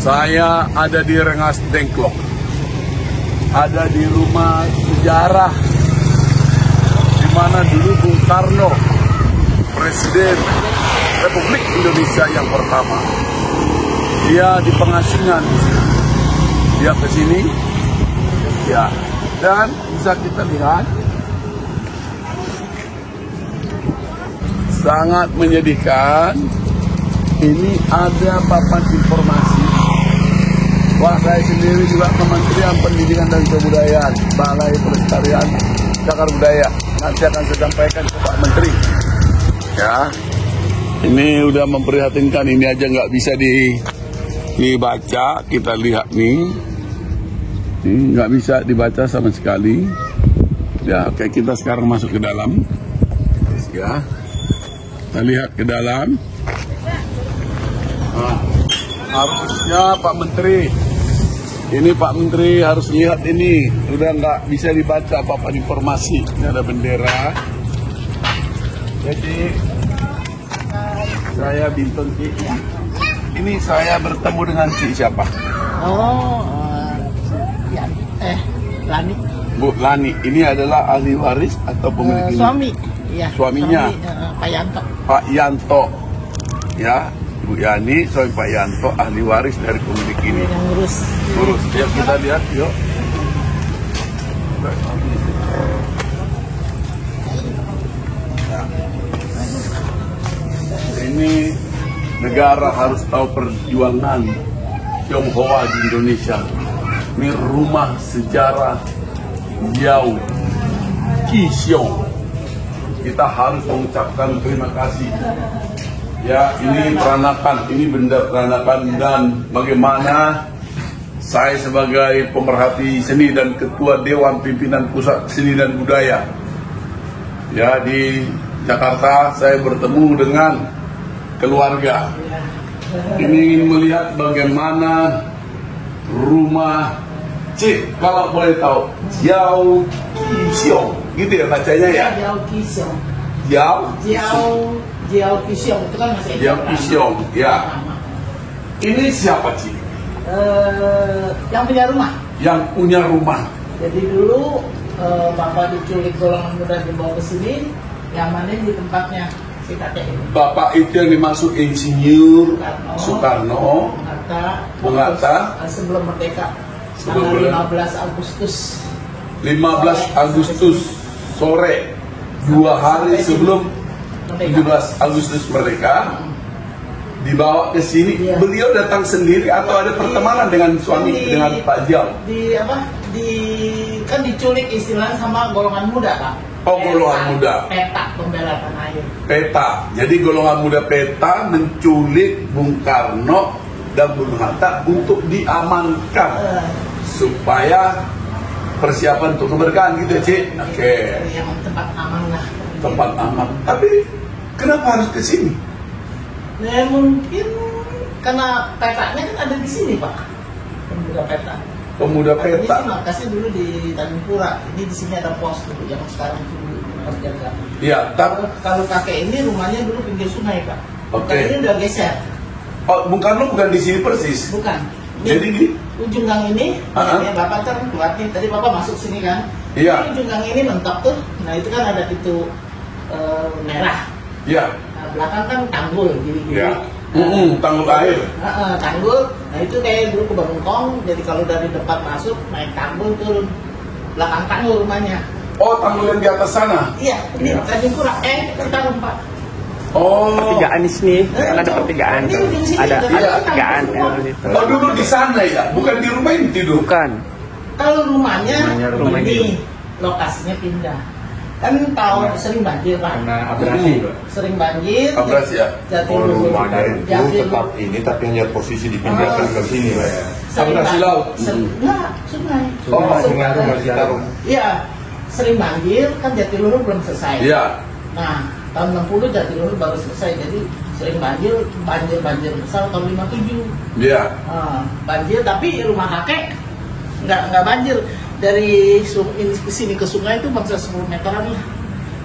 Saya ada di Rengas Dengklok, ada di rumah sejarah di mana dulu Bung Karno, Presiden Republik Indonesia yang pertama, dia di pengasingan. Dia ke sini, ya, dan bisa kita lihat sangat menyedihkan. Ini ada papan informasi. Wah, saya sendiri juga Kementerian Pendidikan dan Kebudayaan, Balai Pelestarian Cagar Budaya. Nanti akan saya sampaikan ke Pak Menteri. Ya, ini udah memprihatinkan. Ini aja nggak bisa dibaca. Kita lihat nih, ini nggak bisa dibaca sama sekali. Ya, kayak kita sekarang masuk ke dalam. Ya, kita lihat ke dalam. Nah, harusnya Pak Menteri, ini Pak Menteri harus lihat ini, udah nggak bisa dibaca papan informasi. Ini ada bendera. Jadi saya Bintang Ci. Ini saya bertemu dengan Ci siapa? Lani. Bu Lani. Ini adalah ahli waris atau pemilik ini? Suami. Ya, Suaminya. Suami, Pak Yanto. Pak Yanto. Ya. Bu Yani, suami Pak Yanto, ahli waris dari pemilik ini. Yang ngurus. Ya, kita lihat, yuk. Ini negara harus tahu perjuangan Tionghoa di Indonesia. Ini rumah sejarah Yao Qisiong. Kita harus mengucapkan terima kasih. Ya, ini peranakan, ini benda peranakan, dan bagaimana saya sebagai pemerhati seni dan ketua Dewan Pimpinan Pusat Seni dan Budaya, ya, di Jakarta, saya bertemu dengan keluarga. Ini ingin melihat bagaimana rumah Cik, kalau boleh tahu, Yao Qisiong, gitu ya bacanya ya? Yao Qisiong. Yao Qisiong itu kan masih Yao Qisiong, ya. Ini siapa, Ci? Yang punya rumah. Yang punya rumah. Jadi dulu Bapak diculik golongan muda dibawa ke sini, yang mana di tempatnya si kakek ini. Bapak itu yang dimaksud Insinyur Soekarno, Bung Hatta, sebelum merdeka. Sebelum Tanggal 15 Agustus. 15 Agustus sore, 2 hari sebelum 17 Agustus merdeka, dibawa ke sini. Iya. Beliau datang sendiri atau ada pertemanan dengan suami, dengan Pak Jiao? Kan diculik istilahnya sama golongan muda, Pak. Oh, golongan muda. Peta pembela tanah air. Peta. Jadi golongan muda Peta menculik Bung Karno dan Bung Hatta untuk diamankan supaya persiapan untuk kemerdekaan, gitu ya, Cik? Oke. Yang tempat aman lah. Tempat aman. Tapi kenapa harus ke sini? Ya mungkin karena petanya kan ada di sini, Pak. Pemuda Peta. Pemuda Peta. Ini sih markasnya dulu di Tanjung Pura. Ini di sini ada pos dulu yang sekarang dulu harus jaga. Iya, Kalau kakek ini rumahnya dulu pinggir sungai, Pak. Oke. Ini udah geser. Oh, Bung Karno bukan di sini persis. Bukan. Jadi di ujung gang ini, ya, Bapak kan keluar nih. Tadi Bapak masuk sini kan? Iya. Ini ujung gang ini mentok tuh. Nah itu kan ada pintu merah. Iya. Nah, belakang kan tanggul, gini-gini. Iya. Tanggul air. Tanggul. Nah itu kayak dulu ke Bengkong. Jadi kalau dari depan masuk naik tanggul turun. Belakang tanggul rumahnya. Oh, tanggul yang di atas sana. Iya. Ini Tanjung Pura. Kita Pak. Oh. Pertigaan di sini, kan ada pertigaan. Ini ujung sini, Ada iya. pertigaan. Oh, dulu di sana ya, bukan di rumah ini tidur. Bukan. Kalau rumah rumah ini lokasinya pindah. Kan tahu sering banjir, Pak. Karena abrasi, Pak. Sering banjir. Abrasi ya? Jatiluhur. Rumahnya itu tetap ini, tapi hanya posisi dipindahkan ke sini, Pak. Abrasi laut. Enggak, sungai. Oh, sungai itu masih Citarum. Iya, sering banjir, kan Jatiluhur belum selesai. Iya. Nah, tahun 60 Jatiluhur baru selesai, jadi sering banjir besar tahun 57. Iya. Banjir, tapi rumah kakek nggak banjir. Dari ini ke sini ke sungai itu bangsa 10 meteran lah.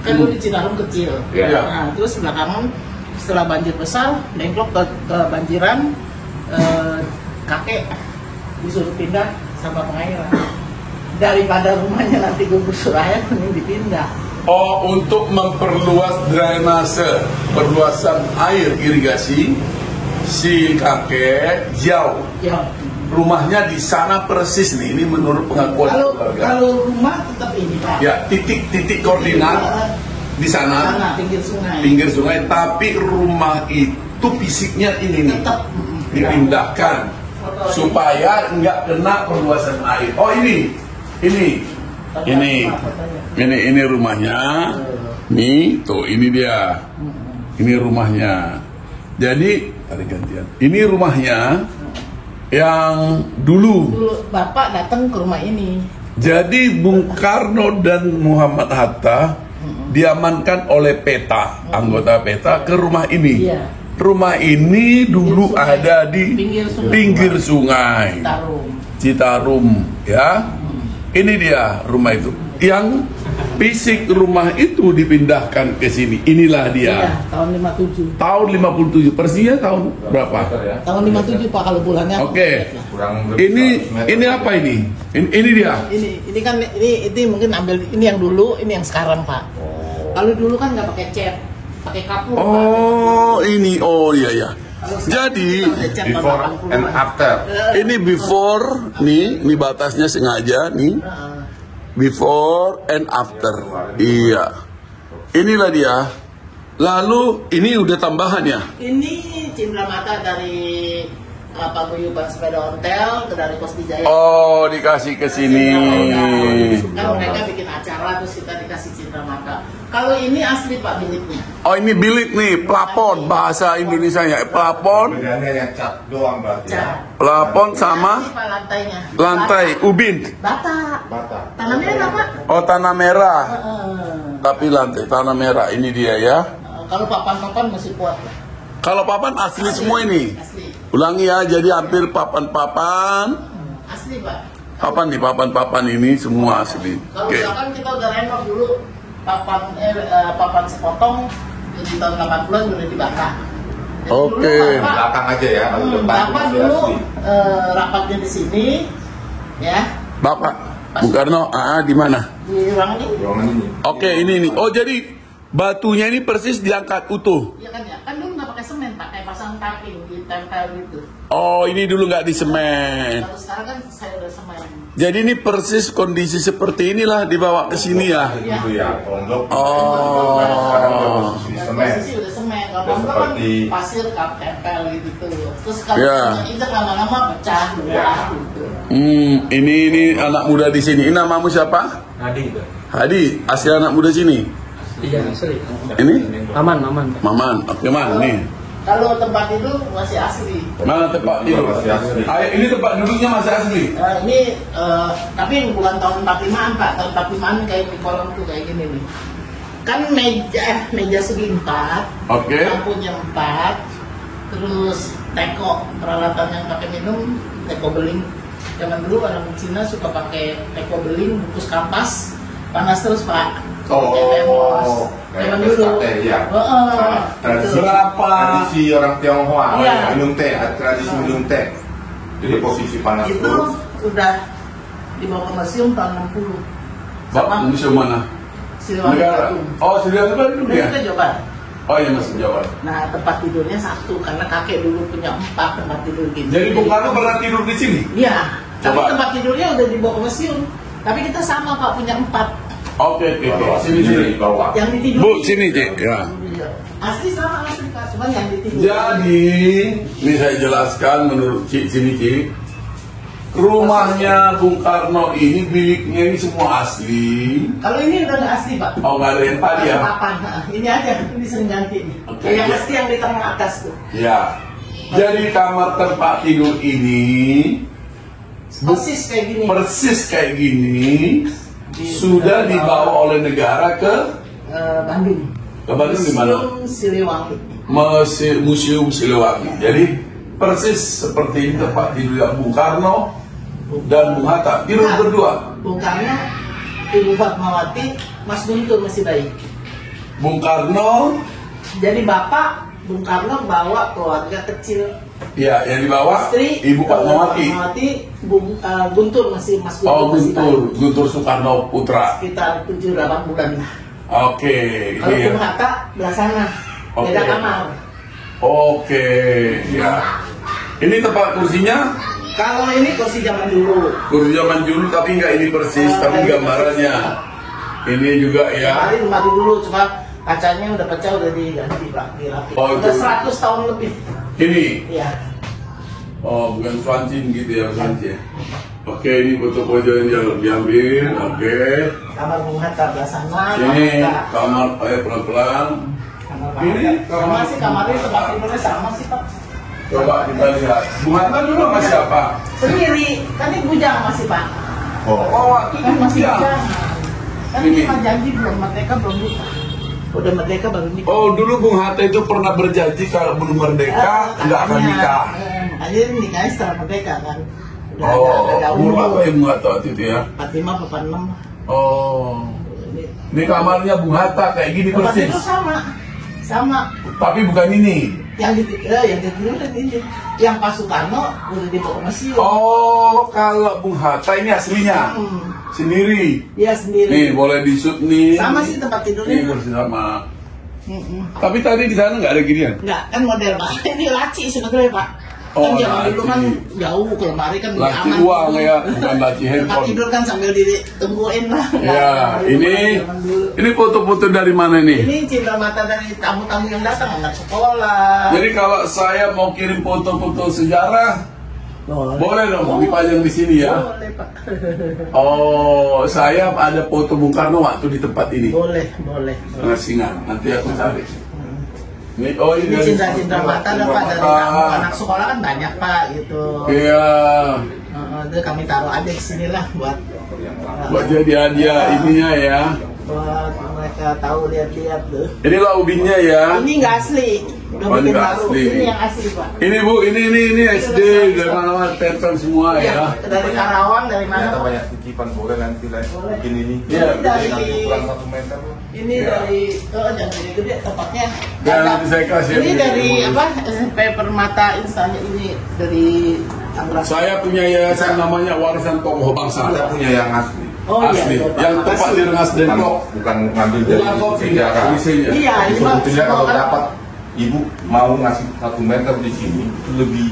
Kan dulu di Citarum kecil. Iya. Nah, terus belakangan setelah banjir besar, Dengklok kebanjiran, kakek disuruh pindah sama pengairan. Daripada rumahnya nanti gusur air, mending dipindah. Oh, untuk memperluas drainase, perluasan air irigasi, si kakek jauh. Ya. Rumahnya di sana persis nih, ini menurut pengakuan keluarga. Kalau rumah tetap ini Pak. Ya, titik koordinat di sana, pinggir sungai, tapi rumah itu fisiknya ini nih, tetap dipindahkan supaya nggak kena perluasan air. Oh ini rumahnya, nih tuh ini dia, ini rumahnya. Jadi tarik gantian, ini rumahnya yang dulu Bapak datang ke rumah ini. Jadi Bung Karno dan Muhammad Hatta diamankan oleh PETA, anggota PETA ke rumah ini. Iya. Rumah ini dulu Sungai. ada di pinggir sungai Citarum, ya. Ini dia rumah itu. Yang fisik rumah itu dipindahkan ke sini. Inilah dia. Iya, tahun 57. Tahun 57. Persisnya tahun berapa? Tahun 57 Pak kalau bulannya. Oke. Kurang lebih Ini apa ini? Ini dia. Ini kan ini mungkin ambil ini yang dulu, ini yang sekarang Pak. Kalau dulu kan nggak pakai cat, pakai kapur. Oh, ini. Oh iya. Jadi before and after. ini before nih batasnya sengaja nih. Before and after. Iya. Inilah dia. Lalu ini udah tambahan ya? Ini cindera mata dari paguyuban sepeda ontel dari Pos Dijaya. Oh, dikasih ke sini. Kan mereka bikin acara terus kita dikasih cindera mata. Kalau ini asli Pak biliknya. Oh, ini bilik nih, plafon bahasa Indonesianya. Plafon, Bedanya yang cat doang berarti. Ya? plafon sama Asli, Pak, lantainya. lantai ubin. Bata. Tanah merah Pak. Oh, tanah merah. Heeh. Tapi lantai tanah merah ini dia ya. Kalau papan-papan masih kuat Pak. Kalau papan asli semua ini. Asli. Ulangi ya, jadi hampir papan-papan. Asli Pak. Papan nih, papan-papan ini semua asli. Kalau Oke. misalkan kita udah renov dulu papan sepotong di tahun 80-an udah dibakar. Jadi Oke. dulu Bapak, Belakang aja ya, kalau depan Bapak masih dulu asli. rapatnya di sini, ya Bapak Bung Karno, di mana? di ruang ini. Ruangan ini. Oke, ini nih. Oh, jadi batunya ini persis diangkat utuh. Iya kan ya, kan dulu nggak pakai semen, pakai pasang taping, ditempel gitu. Oh, ini dulu nggak di semen. Kalau sekarang kan saya udah semen. Jadi ini persis kondisi seperti inilah dibawa ke sini ya. Dulu ya, pondok. Oh. Sekarang udah posisi semen. Posisi udah semen, kalau Udah pondok kan seperti- pasir tempel gitu. Terus kalau Ya. injak lama-lama pecah dua Ya. gitu. Ini anak muda di sini. Ini namamu siapa? Nadi itu. Hadi, asli anak muda sini. Iya, asli. Ini? Maman. Maman. Oke, Man, nih. Kalau tempat itu masih asli. Mana tempat tidur? Masih asli. Ini tempat duduknya masih asli. Ini tapi bukan tahun 45-an Pak, tahun 45-an kayak di kolom tuh kayak gini nih. Kan meja segi 4, Oke. lampunya 4, terus teko peralatan yang pakai minum, teko beling. Zaman dulu orang Cina suka pakai teko beling, bungkus kapas, panas terus Pak. Oh, Zaman kayak dulu. SKT, ya. Heeh. Tradisi, Berapa? tradisi orang Tionghoa, Iya. minum teh, tradisi minum teh. Jadi posisi panas Itu terus. udah dibawa ke museum tahun 60. Bapak museum mana? Siliwangi Negara. Patung. Oh, Siliwangi Patung Udah ya? kita coba. Oh iya, masih Jawa. Nah, tempat tidurnya satu karena kakek dulu punya 4 tempat tidur gini. Jadi Bung Karno pernah tidur di sini? Iya. Tapi Coba. tempat tidurnya udah dibawa ke museum. Tapi kita sama Pak punya 4 Oke. Sini. Di bawah. yang ditidur. Bu, sini, Cik. Ya. Asli sama asli Kak, cuman yang ditidur. Jadi, ini saya jelaskan menurut Cik sini, Cik. Rumahnya Bung Karno ini, biliknya ini semua asli. Kalau ini udah nggak asli Pak. Oh, nggak ada yang tadi ya? Papan. Nah, ini aja, ini sering ganti nih. Oke, Yang iya. asli yang di tengah atas tuh. Ya. Jadi kamar tempat tidur ini Persis kayak gini. persis kayak gini sudah dibawa oleh negara ke Bandung. Bandung di mana? Museum Siliwangi. Museum Siliwangi. Jadi persis seperti ini tempat tidur Bung Karno dan Bung Hatta tidur Nah, berdua. Bung Karno, Ibu Fatmawati, Mas Guntur masih bayi. Bung Karno, Jadi bapak Bung Karno bawa keluarga kecil. Iya, yang dibawa Istri, Ibu Fatmawati. Guntur masih Mas Guntur. Oh, masih Guntur Soekarno Putra. sekitar 7-8 bulan lah. Oke, Kalau ini Bung ya. Hatta belah sana, Oke. beda kamar. Oke, ya. Ini tempat kursinya, Kalau ini kursi zaman dulu. kursi zaman dulu tapi nggak ini persis, tapi ini gambarannya. Ini juga ya. Kemarin mati dulu, cuma kacanya udah pecah, udah diganti Pak, dirapin. Oh, Udah itu. 100 tahun lebih. Ini. Iya. Oh, bukan Swancin gitu ya, Swancin. Oke, ini foto-foto yang diambil. Oke. Kamar Bung Hatta belah sana. Ini Kamar kamar, pelan-pelan. Pak Ini Hatta. kamar- Sama sih kamarnya tempat tidurnya sama sih Pak. Coba kita lihat. Bung Hatta dulu sama siapa? Sendiri, kan ini bujang masih Pak. Oh, waktu Kan masih dia. bujang. Kan Ini. ini mah janji belum merdeka belum buka. Udah merdeka baru nikah. Oh, dulu Bung Hatta itu pernah berjanji kalau belum merdeka nggak akan nikah. Makanya nikahnya setelah merdeka kan. Udah Oh, ada umur umur. apa yang Bung Hatta waktu itu ya? 45, 46 lah. Oh, Ini ini kamarnya Bung Hatta kayak gini tempat persis. tidur sama. Tapi bukan ini. Yang di tidur dan ini. Yang Pak Soekarno udah dibawa ke museum. Oh, kalau Bung Hatta ini aslinya sendiri. Dia sendiri. Nih, boleh disut nih. Sama sih tempat Ini tidurnya. kursi sama. Mm-mm. Tapi tadi di sana nggak ada ginian. Enggak, kan model Pak. Ini laci sebetulnya Pak. Oh, Kan zaman dulu kan laci. jauh ke lemari kan lebih Laci aman. uang ya, bukan laci Tempat handphone. tidur kan sambil ditungguin lah. Ya, Nggak, ini zaman dulu. ini foto-foto dari mana nih? Ini cinta mata dari tamu-tamu yang datang, anak sekolah. Jadi kalau saya mau kirim foto-foto sejarah, boleh dong dipajang di sini ya. Boleh Pak. Oh, saya ada foto Bung Karno waktu di tempat ini. boleh. Pengasingan, nanti aku cari. Ini, oh Ini dari- cinta mata ada Pak dari Mata. tamu anak sekolah kan banyak Pak gitu. Iya, Itu kami taruh aja di sini lah buat buat jadi hadiah ininya ya. buat mereka tahu lihat-lihat tuh. Inilah ubinnya ya. Ini nggak asli, udah Oh, bikin nggak baru. asli. Ini yang asli Pak. Ini Bu, ini SD dari mana-mana tempel semua ya. Dari Karawang, dari mana? Ternyata Pak? banyak titipan, boleh nanti lah bikin ini. Iya, dari Kurang 1 meter. ini dari jangan gede-gede tempatnya. Ya, nanti saya kasih Ini yang dari gede. apa? SMP Permata Instannya ini dari Tangerang. Saya punya yayasan namanya Warisan Tokoh Bangsa. Kita punya yang asli. Oh Asli, iya, yang Pak. tepat di Rengas Bukan, Dengklok. bukan ngambil dari Bukan kopi, sejarah. tulisannya. Iya, ini Pak. Sebetulnya kalau Semua dapat ibu mau ngasih 1 meter di sini itu lebih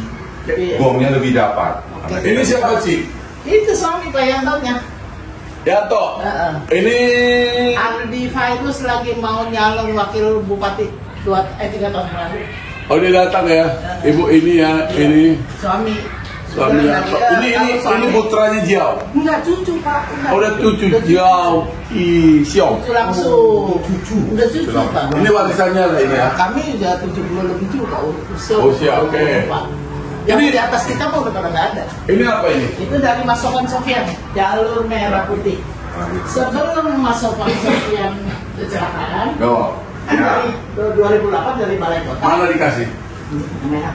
Iya. gongnya lebih dapat. Oke. Ini siapa sih? Itu suami Pak yang tahunnya. Yanto. Heeh. Ini Aldi Fairuz lagi mau nyalon wakil bupati 3 tahun lalu. oh dia datang ya. Ibu ini ya, ini Suami. suami Yanto. Ini putranya Jiao. Enggak cucu Pak. Enggak. Oh, udah cucu Jiao Ki Xiao. Cucu langsung. Udah cucu Pak. Ini warisannya lah ini ya. Kami udah 70 lebih juga Usia, oke. Pak. Yang di atas kita pun udah pada nggak ada. Ini apa ini? Itu dari Masokan Sofian, jalur merah putih. Sebelum Masokan Sofian kecelakaan, Oh, kan dari 2008 dari Balai Kota. mana dikasih? Merah.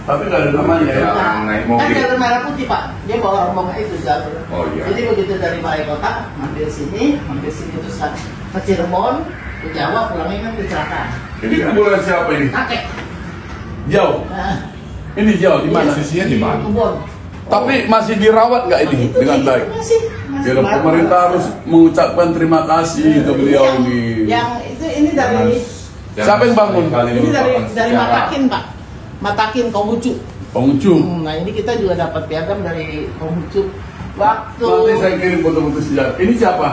Tapi nggak ada namanya ya. Nah, naik Kan mobil. jalur merah putih Pak, dia bawa rombongan itu jalur. Oh, iya. Jadi begitu dari Balai Kota, mampir sini terus ke Cirebon, ke Jawa, pulangnya kan kecelakaan. Ini kuburan siapa ini? Kakek. Jiao. Nah, Ini Jiao di mana? Posisinya di mana? Kebon. Tapi masih dirawat nggak ini Itu dengan sih, baik? masih Ya, baru. pemerintah harus mengucapkan terima kasih ke beliau ini. Yang itu ini dari Siapa yang bangun? ini dari Matakin Pak, Matakin Konghucu. Pengunjung. Nah ini kita juga dapat piagam dari Konghucu. Waktu Nanti saya kirim foto-foto sejarah. Ini siapa?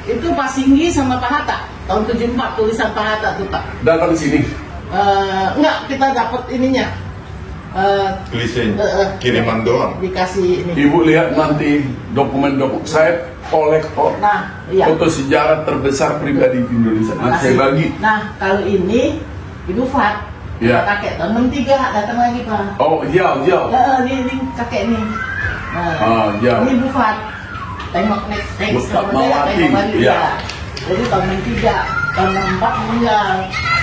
itu Pak Singgi sama Pak Hatta tahun 74 tulisan Pak Hatta tuh Pak. Datang ke sini. Enggak kita dapat ininya. Tulisin kiriman doang. Dikasih ini. Ibu lihat nanti dokumen-dokumen saya kolektor Nah, iya. foto sejarah terbesar pribadi di Indonesia. Nanti saya bagi. Nah kalau ini Ibu Fat, Iya. kakek tahun 63 datang lagi Pak. Oh, Jiao. Ini kakek nih. Nah, Ah, Jiao. ini Bu Fat. Tengok Bu Fatmawati, tengok lagi iya. ya. Jadi tahun 63, tahun 64 meninggal.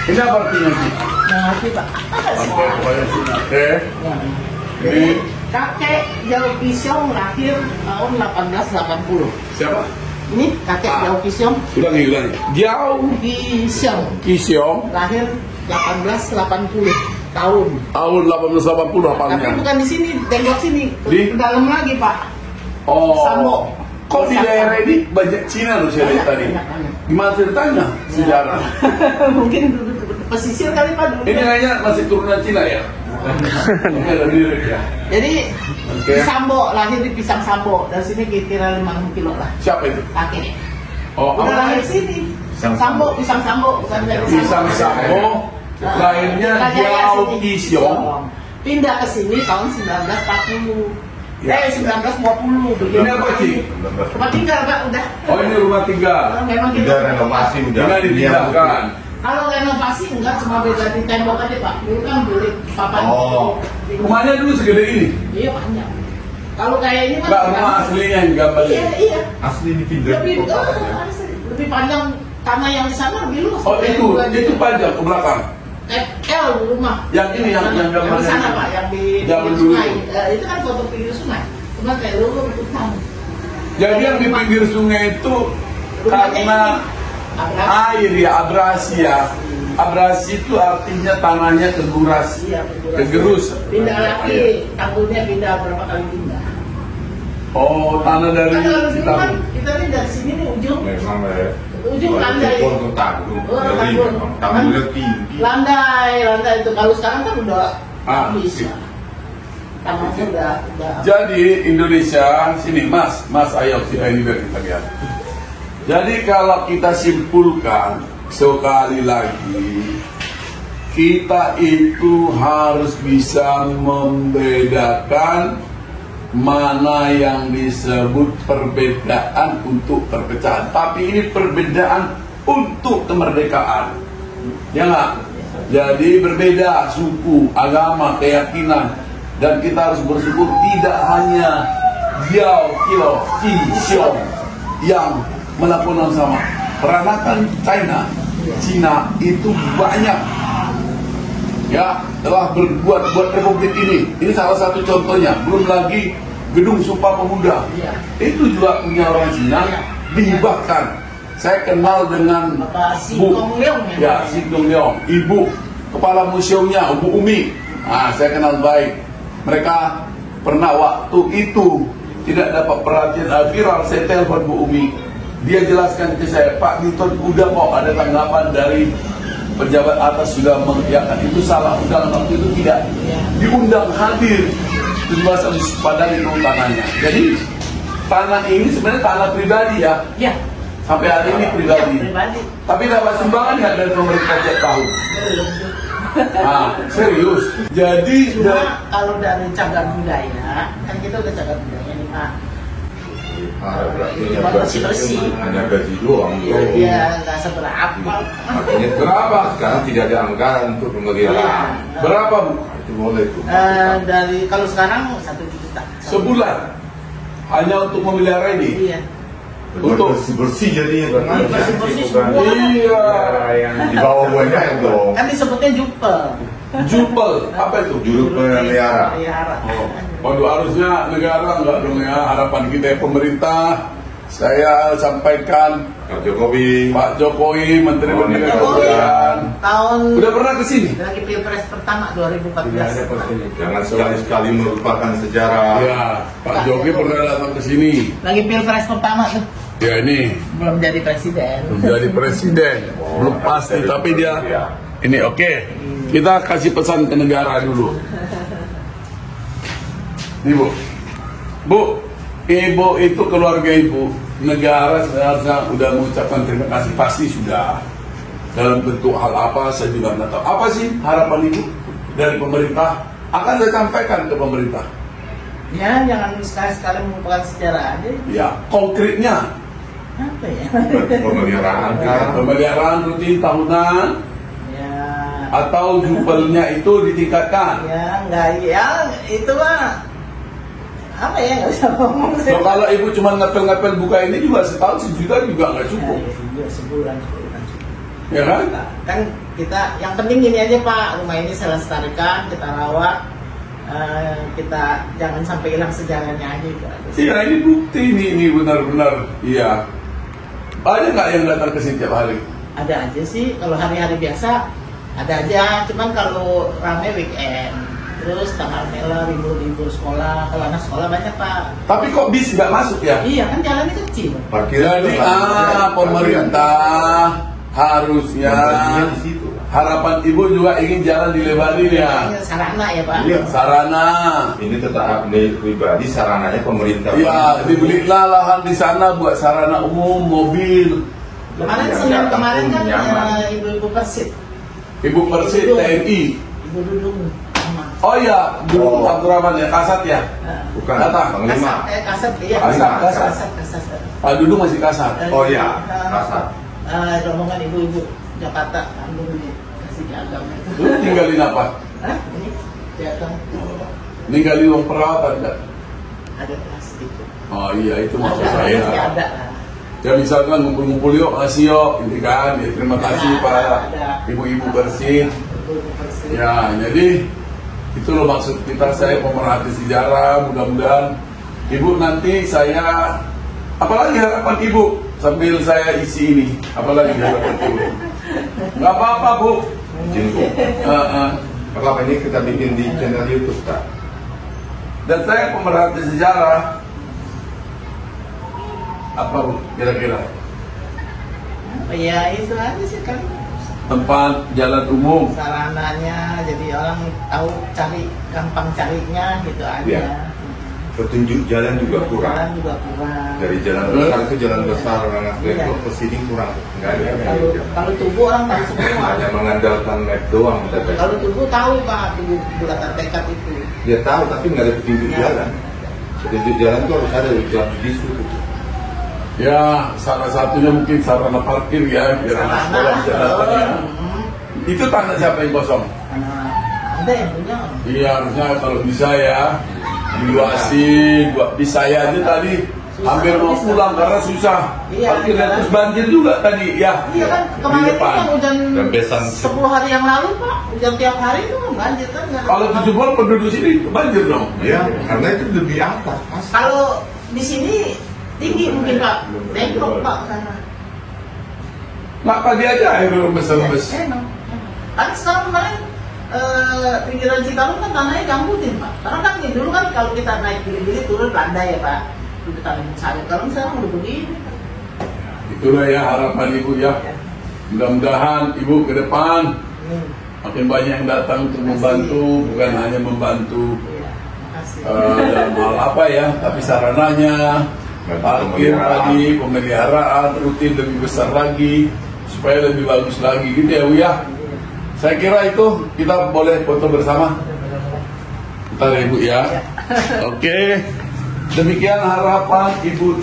Ini apa artinya sih? Nah, ngerti Pak. Oke, pokoknya sini. Oke. Ya. Ini Kakek Jauh Pisong lahir tahun 1880. siapa? Ini kakek Giao Kisiong. Ulangi. Giao Kisiong. Lahir 1880 tahun. Tahun 1880 Tapi hafalnya. bukan di sini, tembok sini. Di? Ke dalam lagi, Pak. Oh. Sambo. Kok di daerah ini banyak Cina loh saya lihat tadi. Banyak. Gimana ceritanya sejarah? Mungkin pesisir kali, Pak, dulu. Ini kayaknya masih turunan Cina ya? Ini ada mirip ya. Jadi Oke. di Sambo, lahir di Pisang Sambo. Dari sini kira 5 kilo lah. Siapa itu? Kakek. Oh, Udah apa? lahir sini. Sambo, Pisang Sambo. Bukan dari Pisang Sambo. Lahirnya Giao Kisiong. Pindah ke sini tahun 1940. Ya. 1920. Ini apa sih? Tempat tinggal, Pak, udah. Oh ini rumah tinggal. Memang Udah kita. renovasi udah. Ini dipindahkan. Kalau renovasi enggak cuma beda di tembok aja, Pak. Dulu kan beli papan. Oh. Rumahnya dulu segede ini. Iya, panjang. Kalau kayak ini Mbak, rumah aslinya yang gambar Iya, ini. iya. Asli dipindah. Lebih panjang tanah yang di sana lebih luas. Oh itu panjang ke belakang. L rumah. Yang ini yang gambarnya. di sana, Pak, yang di Zaman pinggir dulu. sungai. Itu kan foto pinggir sungai. Cuma kayak dulu hutan. Jadi yang di pinggir sungai itu karena air ya, abrasi ya. Abrasi itu artinya tanahnya keguras, Iya, kegerus. Pindah lagi, tanggulnya pindah berapa kali pindah. Oh, tanah dari Kan kalau dulu kan Citarum. kita nih dari sini nih ujung, Memang ya. ujung landai. Untuk tanggung. Oh, Ngeri tanggung. memang. Tanggulnya tinggi. Landai itu. Kalau sekarang kan udah Gitu. bisa. Tanahnya udah. Jadi Indonesia sini Mas ayo ini biar kita lihat. Jadi kalau kita simpulkan sekali lagi, kita itu harus bisa membedakan mana yang disebut perbedaan untuk perpecahan. Tapi ini perbedaan untuk kemerdekaan. Ya nggak? Jadi berbeda suku, agama, keyakinan. Dan kita harus bersyukur tidak hanya Giao Kisiong yang melakukan hal sama. Peranakan Cina itu banyak ya telah berbuat buat republik ini. Ini salah satu contohnya. Belum lagi gedung Sumpah Pemuda. Iya. Itu juga punya orang Cina dihibahkan. Saya kenal dengan Bapak Si Bu Kong Leong ya, Si Kong Leong, Ibu kepala museumnya Bu Umi. Saya kenal baik. Mereka pernah waktu itu tidak dapat perhatian viral, saya telepon Bu Umi. Dia jelaskan ke saya, Pak Newton udah mau ada tanggapan dari pejabat atas sudah mengiyakan itu salah undangan waktu itu tidak diundang hadir di masa padahal itu tanahnya. Jadi tanah ini sebenarnya tanah pribadi ya. Iya. Sampai hari ini pribadi. Iya, pribadi. Tapi dapat sumbangan nggak dari pemerintah tiap tahun? Serius. Jadi Cuma kalau dari cagar budaya, kan kita udah cagar budaya nih, Pak. Berarti Cuma bersih-bersih. hanya gaji doang. Iya, nggak seberapa. Artinya Berapa? sekarang tidak ada anggaran untuk pemeliharaan. berapa Bu? Itu boleh tuh. Dari kalau sekarang 1 juta. Sebulan hanya untuk memelihara ini. Iya. Untuk bersih jadinya kan. Bersih-bersih Bukan semua. Iya. yang di bawah banyak dong. Kan disebutnya jupel. Jupel apa itu? Juru pemelihara. Pelihara. Waduh, harusnya negara enggak dong ya. Harapan kita ya, pemerintah. Saya sampaikan Pak Jokowi. Pak Jokowi, Menteri Oh, Pendidikan Jokowi. Kebudayaan. Tahun Udah pernah ke sini? lagi pilpres pertama 2014. Jangan sekali-sekali melupakan sejarah. Ya, Pak Jokowi pernah datang ke sini. Lagi pilpres pertama tuh. Ya ini Belum jadi presiden. menjadi presiden. Belum pasti, tapi dia ini oke. Kita kasih pesan ke negara dulu. Nih Bu, Ibu itu keluarga Ibu, negara seharusnya udah mengucapkan terima kasih, pasti sudah. Dalam bentuk hal apa saya juga nggak tahu. Apa sih harapan Ibu dari pemerintah? Akan saya sampaikan ke pemerintah. Ya, jangan sekali-sekali melupakan sejarah aja. Ya, konkretnya Apa ya? Pemeliharaan kan. pemeliharaan rutin tahunan Ya, atau jupelnya itu ditingkatkan. ya enggak ya itu mah apa ya, nggak bisa ngomong. So, kalau Ibu cuma ngepel-ngepel buka ini juga setahun sejuta juga nggak cukup, Ya, sebulan. ya kan? Kan kita yang penting gini aja Pak, rumah ini saya lestarikan, kita rawat, kita jangan sampai hilang sejarahnya aja itu aja. Iya, ini bukti ini benar-benar iya Ada nggak yang datang ke sini tiap hari? Ada aja sih, kalau hari-hari biasa ada aja, cuman kalau rame weekend, terus tanggal merah, libur sekolah, kalau anak sekolah banyak Pak. Tapi kok bis nggak masuk ya? Iya kan jalannya kecil. Jadi pemerintah harusnya di situ. harapan ibu juga ingin jalan dilebarin ya. Sarana ya Pak. Iya. Sarana. Ini tetap milik pribadi, sarananya pemerintah. Ya, dibelilah lahan di sana buat sarana umum, mobil. Kemarin Ya, Senin ya, kemarin kan nyaman. ibu-ibu Persib, Ibu Persib TNI. Ibu Dudung. Oh iya, dulu Abdurrahman ya, Kasat ya. Bukan, Datang. Panglima. Kasat iya. Kasat. Pak Dudung masih Kasat. Oh iya, Kasat. Rombongan ibu-ibu Jakarta, Bandung ini kasih diagam. Lu tinggalin apa? Hah? Ini diagam. Ninggalin uang perawatan enggak? Ada plastik. Oh iya, itu maksud Ada, saya. masih ada lah. Ya misalkan ngumpul-ngumpul yuk, ngasih yuk, ini kan. Ya, terima kasih Ada, Pak ada. Ibu-ibu Persib. Ibu-ibu Persib. Ya, jadi itu loh maksud kita, saya pemerhati sejarah. Mudah-mudahan ibu nanti saya, apalagi harapan ibu sambil saya isi ini, apalagi harapan ibu. Nggak apa-apa Bu. Izin Bu. Apa ini kita bikin di channel YouTube tak? Dan saya pemerhati sejarah. Apa Bu kira-kira? Ya itu aja sih kan Tempat jalan umum. sarananya, jadi orang tahu cari, gampang carinya gitu aja. Iya. Petunjuk jalan juga kurang. Jalan juga kurang. Dari jalan besar itu jalan besar Rengas Dengklok ke sini kurang. Nggak ada. Kalau tubuh orang tahu semua. Hanya mengandalkan map doang. Kalau tubuh tahu Pak, tubuh bulatan tekad itu. Dia tahu tapi nggak ada petunjuk jalan. Petunjuk jalan itu harus ada di jalan bis itu. Ya, salah satunya mungkin sarana parkir ya, biar anak sekolah bisa datang ya. Itu tanah siapa yang kosong? Ada yang punya. Iya, harusnya kalau bisa ya diluasin. Bisa ya aja tadi hampir mau pulang karena susah. Iya, Parkirnya iya. terus banjir juga tadi ya. Iya kan, Di kemarin itu depan. yang hujan Dan besan. 10 hari yang lalu Pak, hujan tiap hari itu banjir kan. nggak ada Kalau tempat. 70 penduduk sini banjir dong. Ya, karena itu lebih atas. Kalau di sini tinggi mungkin Pak, Dengklok Pak sana. Nggak pagi aja air rembes-rembes. Emang. Kan sekarang kemarin pinggiran Cikarang kan tanahnya ganggutin Pak. Karena kan dulu kan kalau kita naik gili-gili turun landai ya Pak. Itu tanah sawit. Kalau sekarang udah begini. Itulah ya harapan ibu ya. Mudah-mudahan ibu ke depan makin banyak yang datang untuk membantu, bukan hanya membantu Iya, makasih. dalam hal apa ya, tapi sarananya, parkir tadi, pemeliharaan rutin lebih besar lagi, supaya lebih bagus lagi gitu ya Bu ya. Saya kira itu kita boleh foto bersama. Bentar ya Bu ya. Oke. Demikian harapan Ibu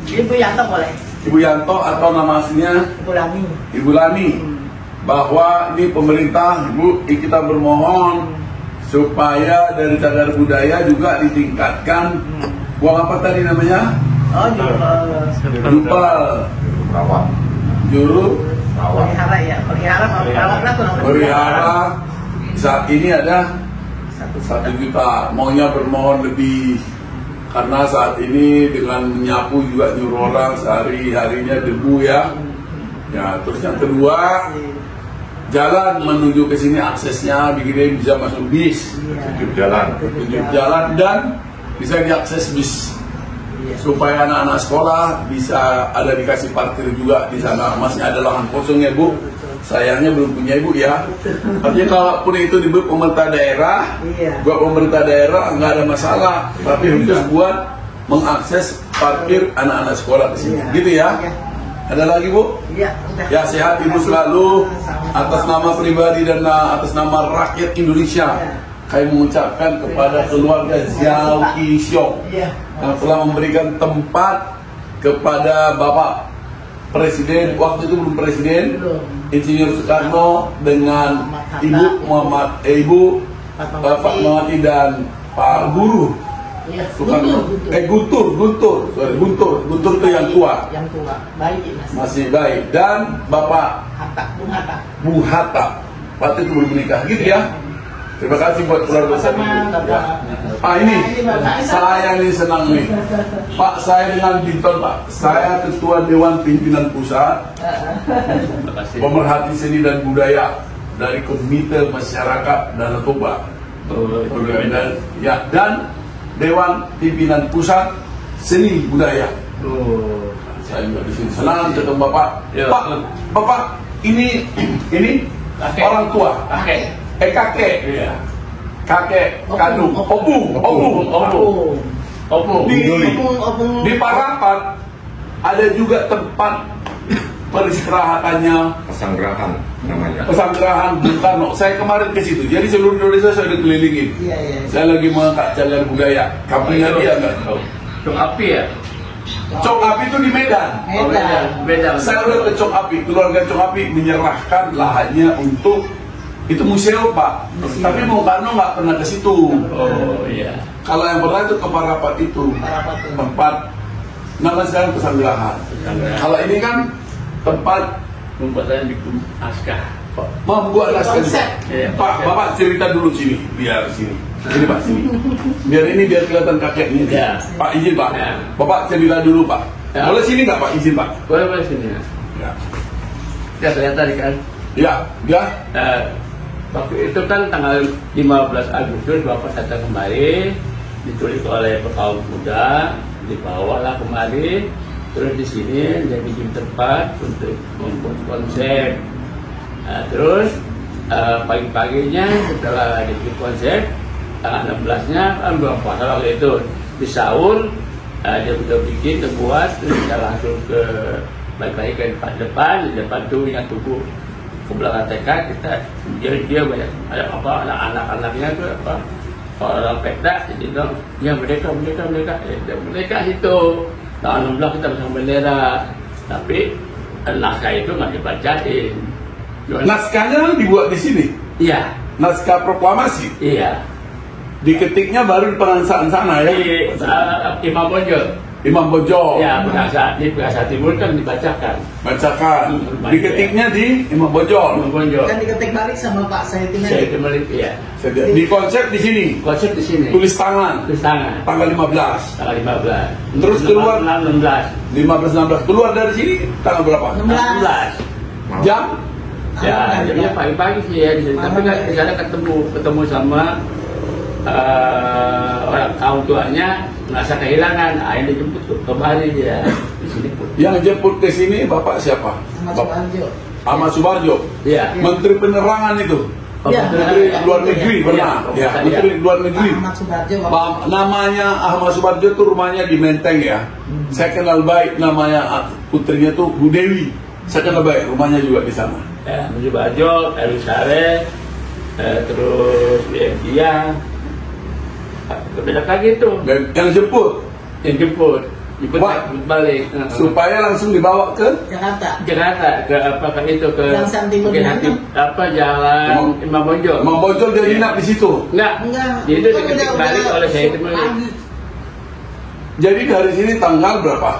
Ibu Yanto boleh. Ibu Yanto atau nama aslinya Ibu Lami. Ibu Lani, bahwa ini pemerintah, Bu, kita bermohon supaya dari cagar budaya juga ditingkatkan. Buang apa tadi namanya? Oh, Jupal, Perawat. juru pelihara ya, pelihara mau perawat lah. pelihara. Saat ini ada 1 juta. Maunya bermohon lebih, karena saat ini dengan menyapu juga nyuruh orang sehari-harinya debu ya. Ya, terus yang kedua, jalan menuju ke sini aksesnya begini bisa masuk bis, Petunjuk jalan. tunjuk jalan dan bisa diakses bis supaya anak-anak sekolah bisa ada dikasih parkir juga di sana. Masih ada lahan kosong ya Bu, sayangnya belum punya Ibu ya. Artinya kalaupun itu dibuat pemerintah daerah, buat pemerintah daerah nggak ada masalah, tapi khusus buat mengakses parkir anak-anak sekolah ke sini, gitu ya. Ada lagi Bu? Iya, udah. Ya, sehat Ibu selalu. Atas nama pribadi dan atas nama rakyat Indonesia, kami mengucapkan kepada keluarga Zhao Qixiong yang telah memberikan tempat kepada Bapak Presiden, waktu itu belum Presiden, Insinyur Soekarno dengan Ibu Fatmawati dan Pak Guru Iya, Soekarno. Guntur. Guntur itu yang tua, Yang tua, baik masih baik, dan Bapak Hatta, Bung Hatta. Bung Hatta, waktu itu belum menikah, gitu ya. Terima kasih buat keluarga saya. Sama-sama, Ya. Bapak. Ini Bapak. saya nih senang nih. Pak, saya dengan Binton, Pak. Saya Ketua Dewan Pimpinan Pusat Pemerhati Seni dan Budaya dari Komite Masyarakat Danau Toba. Dan Dewan Pimpinan Pusat Seni Budaya. Saya juga di sini senang ketemu Bapak. Ya. Pak, Bapak ini Kakek. orang tua. Kakek. Kakek. Iya. Kakek kandung. Opung. Opung. Di Parapat ada juga tempat peristirahatannya, Pesanggerahan namanya. pesanggrahan Bung Karno. Saya kemarin ke situ. Jadi seluruh Indonesia saya udah kelilingin. Iya. Saya lagi mengangkat cagar budaya. Kampungnya dia kan. Cok api ya? Cok Api itu di Medan. Beda. Saya udah ke Cok Api. Keluarga Cok Api menyerahkan lahannya untuk itu museum, Pak. Tapi Bung Karno nggak pernah ke situ. Oh iya. Kalau yang pernah itu ke Parapat itu. Parapat itu. Tempat nama sekarang pesanggrahan. Pesanggrahan. Kalau ini kan tempat Pembuatan bikin naskah. membuat naskah. Konsep. Iya, Pak, konsep. Bapak cerita dulu sini, biar sini. Sini Pak, sini. Biar kelihatan kakeknya. Ya. Pak izin Pak. Ya. Bapak cerita dulu Pak. Ya. Boleh sini nggak Pak? Izin Pak. Boleh sini. Ya. Ya kelihatan kan. Ya. Ya. Waktu itu kan tanggal 15 Agustus Bapak datang kemari, ditulis oleh kaum muda, dibawalah kemari, terus di sini dia bikin tempat untuk membuat konsep. Terus pagi-paginya setelah bikin konsep, tanggal 16-nya kan bulan puasa waktu itu di sahur, dia udah bikin, terbuat, terus kita langsung ke balik lagi ke depan, di depan tuh yang tunggu ke belakang TK kita dia banyak ada apa anak-anaknya tuh apa orang peta jadi dong ya mereka situ tanggal 16 kita pasang bendera tapi naskah itu nggak dibacain. Naskahnya dibuat di sini. Iya. Naskah proklamasi. Iya. Diketiknya baru di perangsaan sana ya. Di Imam Bonjol. Imam Bonjol. Ya, di Bahasa Timur kan dibacakan. Bacakan. Diketiknya di Imam Bonjol. Imam Bonjol. Kan diketik balik sama Pak Said Saya itu Malik, iya. Di konsep di sini. Konsep di sini. Tulis tangan. Tulis tangan. Tanggal 15. Tanggal 15. Terus keluar 16. 15-16 keluar dari sini tanggal berapa? 16. Jam? Ya, jamnya pagi-pagi sih ya di sini. Tapi kan di sana ketemu sama orang kaum tuanya merasa kehilangan, akhirnya dijemput kembali dia di sini pun. Yang jemput ke sini Bapak siapa? Ahmad Bapak Subarjo. Ahmad Subarjo. Iya. Menteri Penerangan itu. Iya. Menteri Luar Negeri pernah. Iya. Ya, Menteri Luar Negeri. Ahmad Subarjo. Namanya Ahmad Subarjo tuh rumahnya di Menteng ya. Saya kenal baik namanya putrinya tuh Bu Dewi. Saya kenal baik rumahnya juga di sana. Ya, menuju Bajo, Elisare, terus dia beda lagi itu Yang jemput yang jemput Wah. balik supaya langsung dibawa ke Jakarta. ke apa ke itu ke Yang Santimur Bukit Binatang. Hakim, apa jalan Imam Bonjol. Imam Bonjol dia nginap di situ. Enggak. Jadi itu diketik balik oleh saya itu pagi. Jadi dari sini tanggal berapa?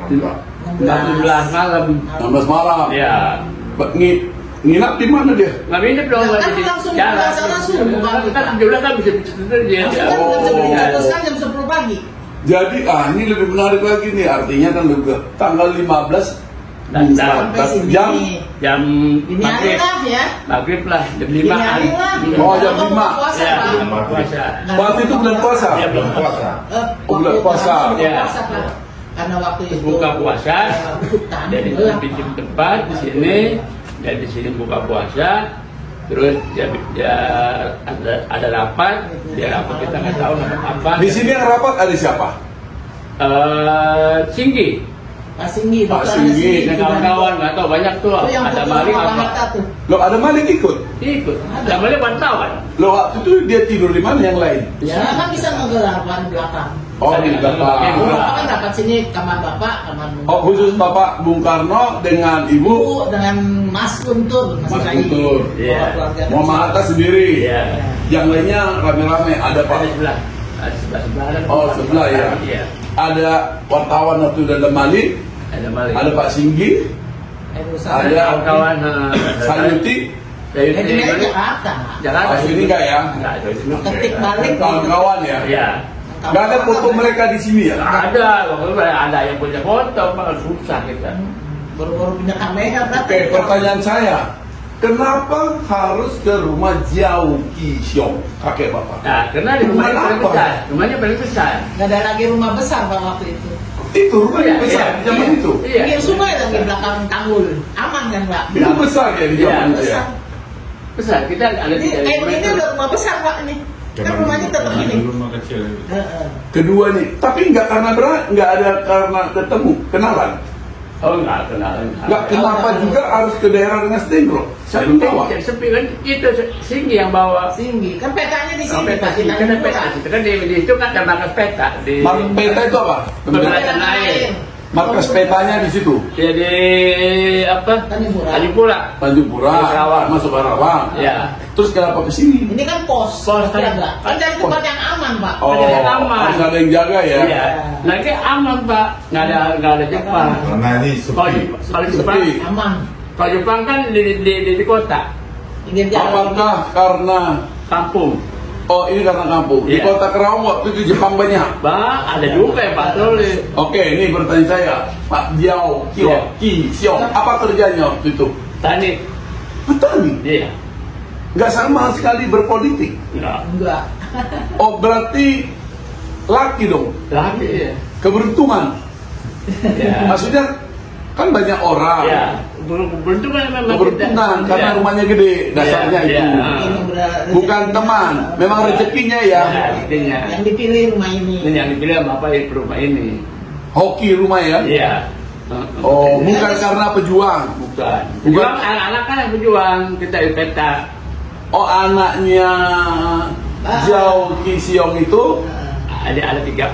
16 malam. 16 malam. Ya. Nginap di mana dia? Nggak minum dong. Ya, kan jadi langsung jalan. pulang sana subuh pagi, Kan Pak. dia bilang kan bisa dia. Maksudnya bukan jam 7 terus kan jam 10 pagi. Jadi ini lebih menarik lagi nih, artinya kan lebih tanggal 15 Sampai sini. jam Ini hari lah ya. maghrib lah jam 5 Ini hari lah. Oh, jam 5. Puasa, Ya, Pak. bulan puasa. Waktu itu bulan puasa. Ya, belum Puasa. Bulan puasa. Bulan Ya. puasa, Pak. Karena waktu itu Buka puasa, hutan dari gelap, bikin Pak. tempat di sini, dan di sini buka puasa, terus dia ada rapat, dia rapat kita nggak tahu rapat apa. Di sini yang rapat ada siapa? Singgi, Pak Singgi, Pak Dr. Singgi, dan kawan-kawan nggak tahu banyak tuh, Itu yang ada foto maling sama apa? Hatta tuh. Loh, ada maling ikut? Ikut, ada maling wartawan. Loh, waktu itu dia tidur di mana yang lain? Ya kan bisa ngegelar ban belakang. Oh, di belakang. Bapak kan dapat sini kamar bapak, kamar Oh, khusus Bapak Bung Karno dengan Ibu Bu dengan Mas Guntur, Mas Rai. Guntur. Iya. Keluarga Muhammad Hatta sendiri. Iya. Yang lainnya rame-rame ada Pak. Ada sebelah, ada Oh, sebelah ya. Iya, Ada wartawan waktu itu ada Malik, ada maling. ada Pak Singgi, Erusa. ada kawan-kawan. Sayuti, Dari Dari Jakarta. Jakarta. Oh, sini enggak ya? Enggak, dari sini. Ketik balik. Kawan-kawan ya? Iya. Nggak ada foto mereka di sini ya? Ada, waktu ada yang punya foto, Pak, susah kita. Baru-baru punya kamera. Oke, pertanyaan saya, kenapa harus ke rumah Jiao Qisiong, kakek bapak? Nah, karena di rumahnya paling Kenapa? besar, rumahnya paling besar. Nggak ada lagi rumah besar Pak waktu itu. Itu rumahnya Iya, besar iya, di zaman iya. itu. Iya. Pinggir sungai dan di belakang tanggul. Aman kan Pak? Itu besar ya di zaman Iya, itu ya? Besar. Besar, kita ada Ini tiga kayak rumah begini itu. udah rumah besar Pak ini. Kan rumahnya tetap ini. Rumah kecil. Heeh. Kedua nih, tapi nggak karena nggak ada karena ketemu, kenalan. Oh enggak, kenal. Nggak kenapa juga harus ke daerah dengan Stengro? Saya belum tahu. Sepi kan itu Singgi yang bawa. Singgi. Kan petanya di sini Sampai Pak. Di kan Tanjung peta Pura. itu kan di itu kan ada markas peta di Peta itu apa? Pemberantasan air. Markas petanya di situ. Ya di apa? Tanjung Pura. Tanjung Pura. Tanjung Pura, Karawang. masuk Karawang. Ya. Terus kenapa ke sini? Ini kan pos. Pos, kan enggak. Kan cari tempat yang aman Pak. Oh, Ada yang aman. harus ada yang jaga ya. Iya. Lagi aman Pak, nggak ada Jepang. Karena ini Kalau sepi. kalau Jepang, Sepi. Aman. kalau Jepang kan di kota, Pinggir jalan. Apakah karena kampung. oh ini karena kampung di Iya. kota Kerawang waktu itu Jepang banyak? Bang, ada juga yang patroli. Oke, ini pertanyaan saya, Pak Jiao Iya. Qisiong, apa kerjanya waktu itu? Tani, Petani, iya, nggak sama sekali berpolitik. enggak. Enggak. Oh berarti laki dong, Lagi ya. keberuntungan. Ya. Maksudnya kan banyak orang Ya, beruntungan memang keberuntungan kita. karena Ya. rumahnya gede, dasarnya Iya, itu. iya. Ini benar- Bukan teman, memang rezekinya ya. Ya, rezekinya. Yang dipilih rumah ini. Ini yang dipilih sama apa di rumah ini. Hoki rumah ya. Iya. Oh, bukan karena pejuang. Bukan. Pejuang anak-anak kan yang pejuang kita di peta. Oh, anaknya Jiao Qisiong itu Ada tiga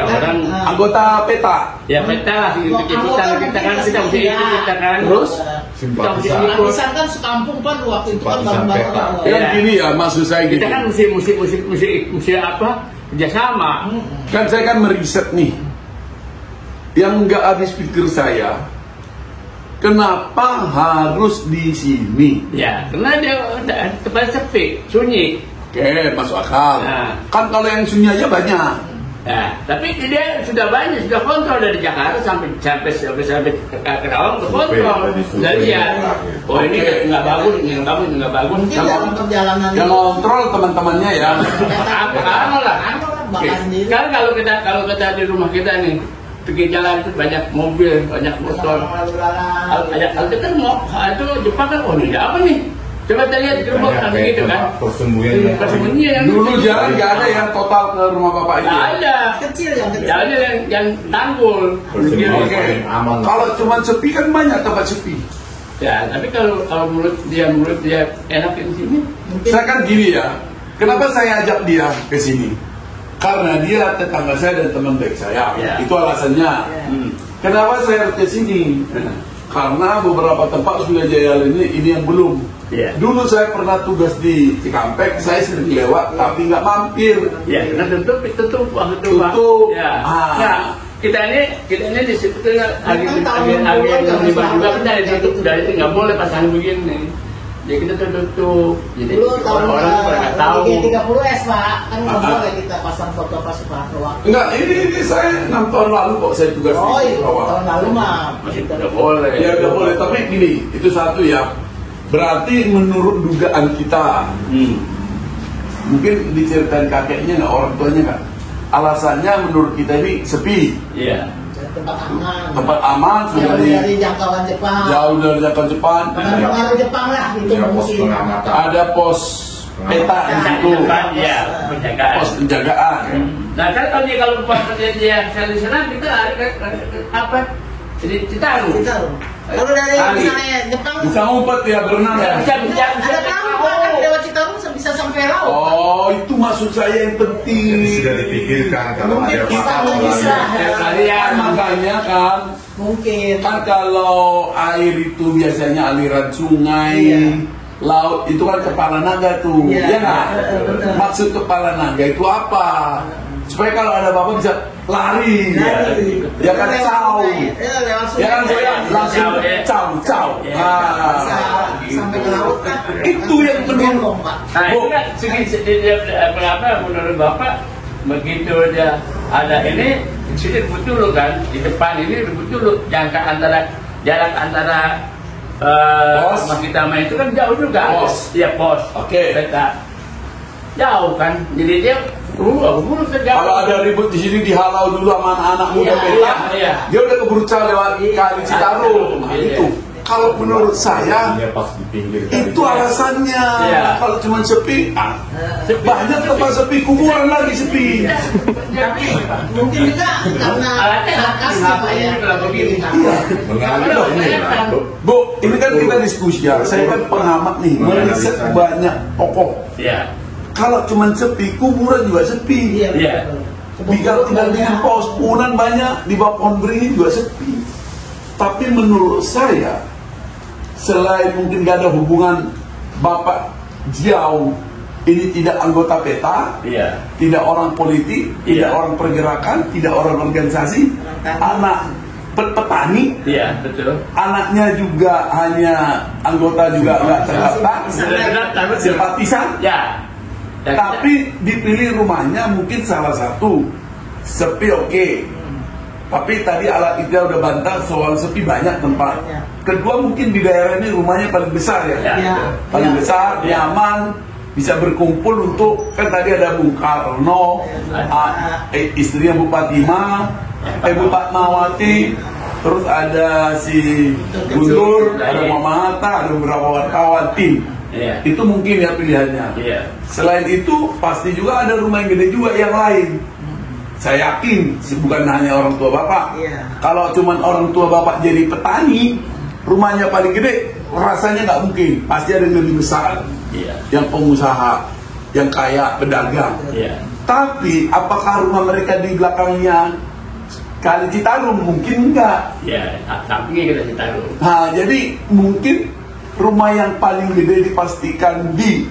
orang. anggota peta. Ya peta lah kita kan kita mesti ikut kita kan. Terus? Simpatisan. Lapisan kan sekampung kan waktu itu kan Simpatisan baru-baru. peta. Kan Iya. gini ya, maksud saya gini. Kita kan mesti apa? Kerjasama. Kan saya kan meriset nih. Yang nggak habis pikir saya, kenapa harus di sini? Ya, karena dia tempat sepi, sunyi. Oke, masuk akal. Nah. Kan kalau yang sunyi aja banyak. Nah, tapi dia sudah banyak, sudah kontrol dari Jakarta sampai ke Kerawang kontrol. Dari ya, oh ini Oke. nggak bagus, ini nggak bagus, ini nggak bagus. Mungkin dalam perjalanan Yang kontrol teman-temannya ya. Apa lah? bakal sendiri. Kan kalau kita di rumah kita nih, pergi jalan itu banyak mobil, banyak motor. Lalu lalang. Kalau kita mau, itu Jepang kan, oh ini ada apa nih? Coba kita lihat di rumah kan Banyak gitu kan. persembunyian. Persembunyian. Dulu jalan nggak ada yang total ke rumah bapak ini. Nggak ada. Kecil yang kecil. Jalannya yang tanggul. Persembunyian Oke. paling aman. Kalau cuma sepi kan banyak tempat sepi. Ya, tapi kalau menurut dia enak di sini. Mungkin Saya kan gini ya. Kenapa saya ajak dia ke sini? Karena dia tetangga saya dan teman baik saya. Ya. Itu alasannya. Hmm. Kenapa saya harus ke sini? Karena beberapa tempat sudah jaya ini yang belum. Ya. Dulu saya pernah tugas di Cikampek, saya sering lewat tapi nggak mampir. Ya, karena tutup waktu itu Pak. Tutup. Ya. Ah. Nah, kita ini di situ kan Kan tahun agen 20 yang lima juga kan kita ditutup dari itu nggak boleh pasang begini. Jadi kita tutup. Jadi dulu tahun orang pada nggak tahu. 30S Pak, kan nggak boleh kita pasang foto Pak Soeharto waktu. Enggak, ini saya 6 tahun lalu kok saya tugas Oh di iya, bawah. tahun lalu mah Masih tidak boleh. Ya udah boleh, tapi gini, itu satu ya. Berarti menurut dugaan kita, mungkin diceritain kakeknya nggak, orang tuanya nggak. Alasannya menurut kita ini sepi, Iya. tempat aman. tempat aman, sudah Jauh di dari jangkauan Jepang. jauh dari jangkauan Jepang. Pengaruh Jepang lah itu Ya, pos mungkin. pengamatan. Ada pos peta di situ, Iya, penjagaan. pos penjagaan. Nah kan kalau pas dia di sana kita apa? Jadi Citarum. Kita loh. Kalau dari Kali. misalnya Jepang Bisa ngumpet ya, berenang ya. Bisa ada perahu Pak, kan lewat Citarum bisa sampai laut. Oh, itu maksud saya yang penting. Jadi sudah dipikirkan kalau Mungkin ada kita apa-apa bisa. lagi. Kan makanya kan Mungkin. kan kalau air itu biasanya aliran sungai, Iya. laut itu kan kepala naga tuh, Iya. ya nggak? Benar. Maksud kepala naga itu apa? Supaya kalau ada apa-apa bisa lari, Lari. ya kan Lewat caw, sungai. Lewat sungai. ya kan saya langsung Caw, ya. caw. Ya. Ah, sampai ke laut kan. Itu yang menurut Pak. Nah, itu kan mengapa menurut Bapak begitu dia ada ini sini rebut dulu kan, di depan ini rebut dulu, jarak antara Pos. rumah kita sama itu kan jauh juga. Pos. Iya, pos. Oke. Peta. Jauh kan, jadi dia aku buru sejauh. Kalau ada ribut di sini dihalau dulu sama anak-anak muda Iya, Peta, iya. dia udah keburu lewat kali Citarum. Nah, Iya. itu. Kalau menurut saya Dia pas di pinggir itu alasannya. Iya. Kalau cuma sepi, banyak tempat sepi, kuburan lagi sepi. Tapi mungkin juga karena nakasnya Pak ya. mengalir Bu, ini kan kita diskusi ya. Saya kan pengamat nih, meriset banyak tokoh. Iya. Kalau cuma sepi, kuburan juga sepi. Iya. Tinggal di pos punan banyak, di bawah pohon beringin juga sepi. Tapi menurut saya, selain mungkin gak ada hubungan Bapak Jiao ini tidak anggota Peta, Iya. tidak orang politik, Iya. tidak orang pergerakan, tidak orang organisasi, anak petani, Iya, betul. anaknya juga hanya anggota juga nggak terdaftar, simpatisan. Ya. Dan Tapi dipilih rumahnya mungkin salah satu sepi, oke. Tapi tadi alat kita udah bantah soal sepi banyak tempat. Banyak. Kedua mungkin di daerah ini rumahnya paling besar ya. Ya. Paling Ya. besar, Ya. nyaman, bisa berkumpul untuk, kan tadi ada Bung Karno, istrinya Bu Fatima, Bu Fatmawati, terus ada si Guntur, ada Mama Hatta, ada beberapa wartawan tim. Iya. Itu mungkin ya pilihannya. Iya. Selain itu pasti juga ada rumah yang gede juga yang lain. Saya yakin bukan hanya orang tua bapak. Iya. Kalau cuman orang tua bapak jadi petani, rumahnya paling gede, rasanya nggak mungkin. Pasti ada yang lebih besar, Iya. yang pengusaha, yang kaya, pedagang. Iya. Tapi apakah rumah mereka di belakangnya Kali Citarum? Mungkin enggak. Iya. Sampingnya kita ditaruh. Nah, jadi mungkin rumah yang paling gede dipastikan di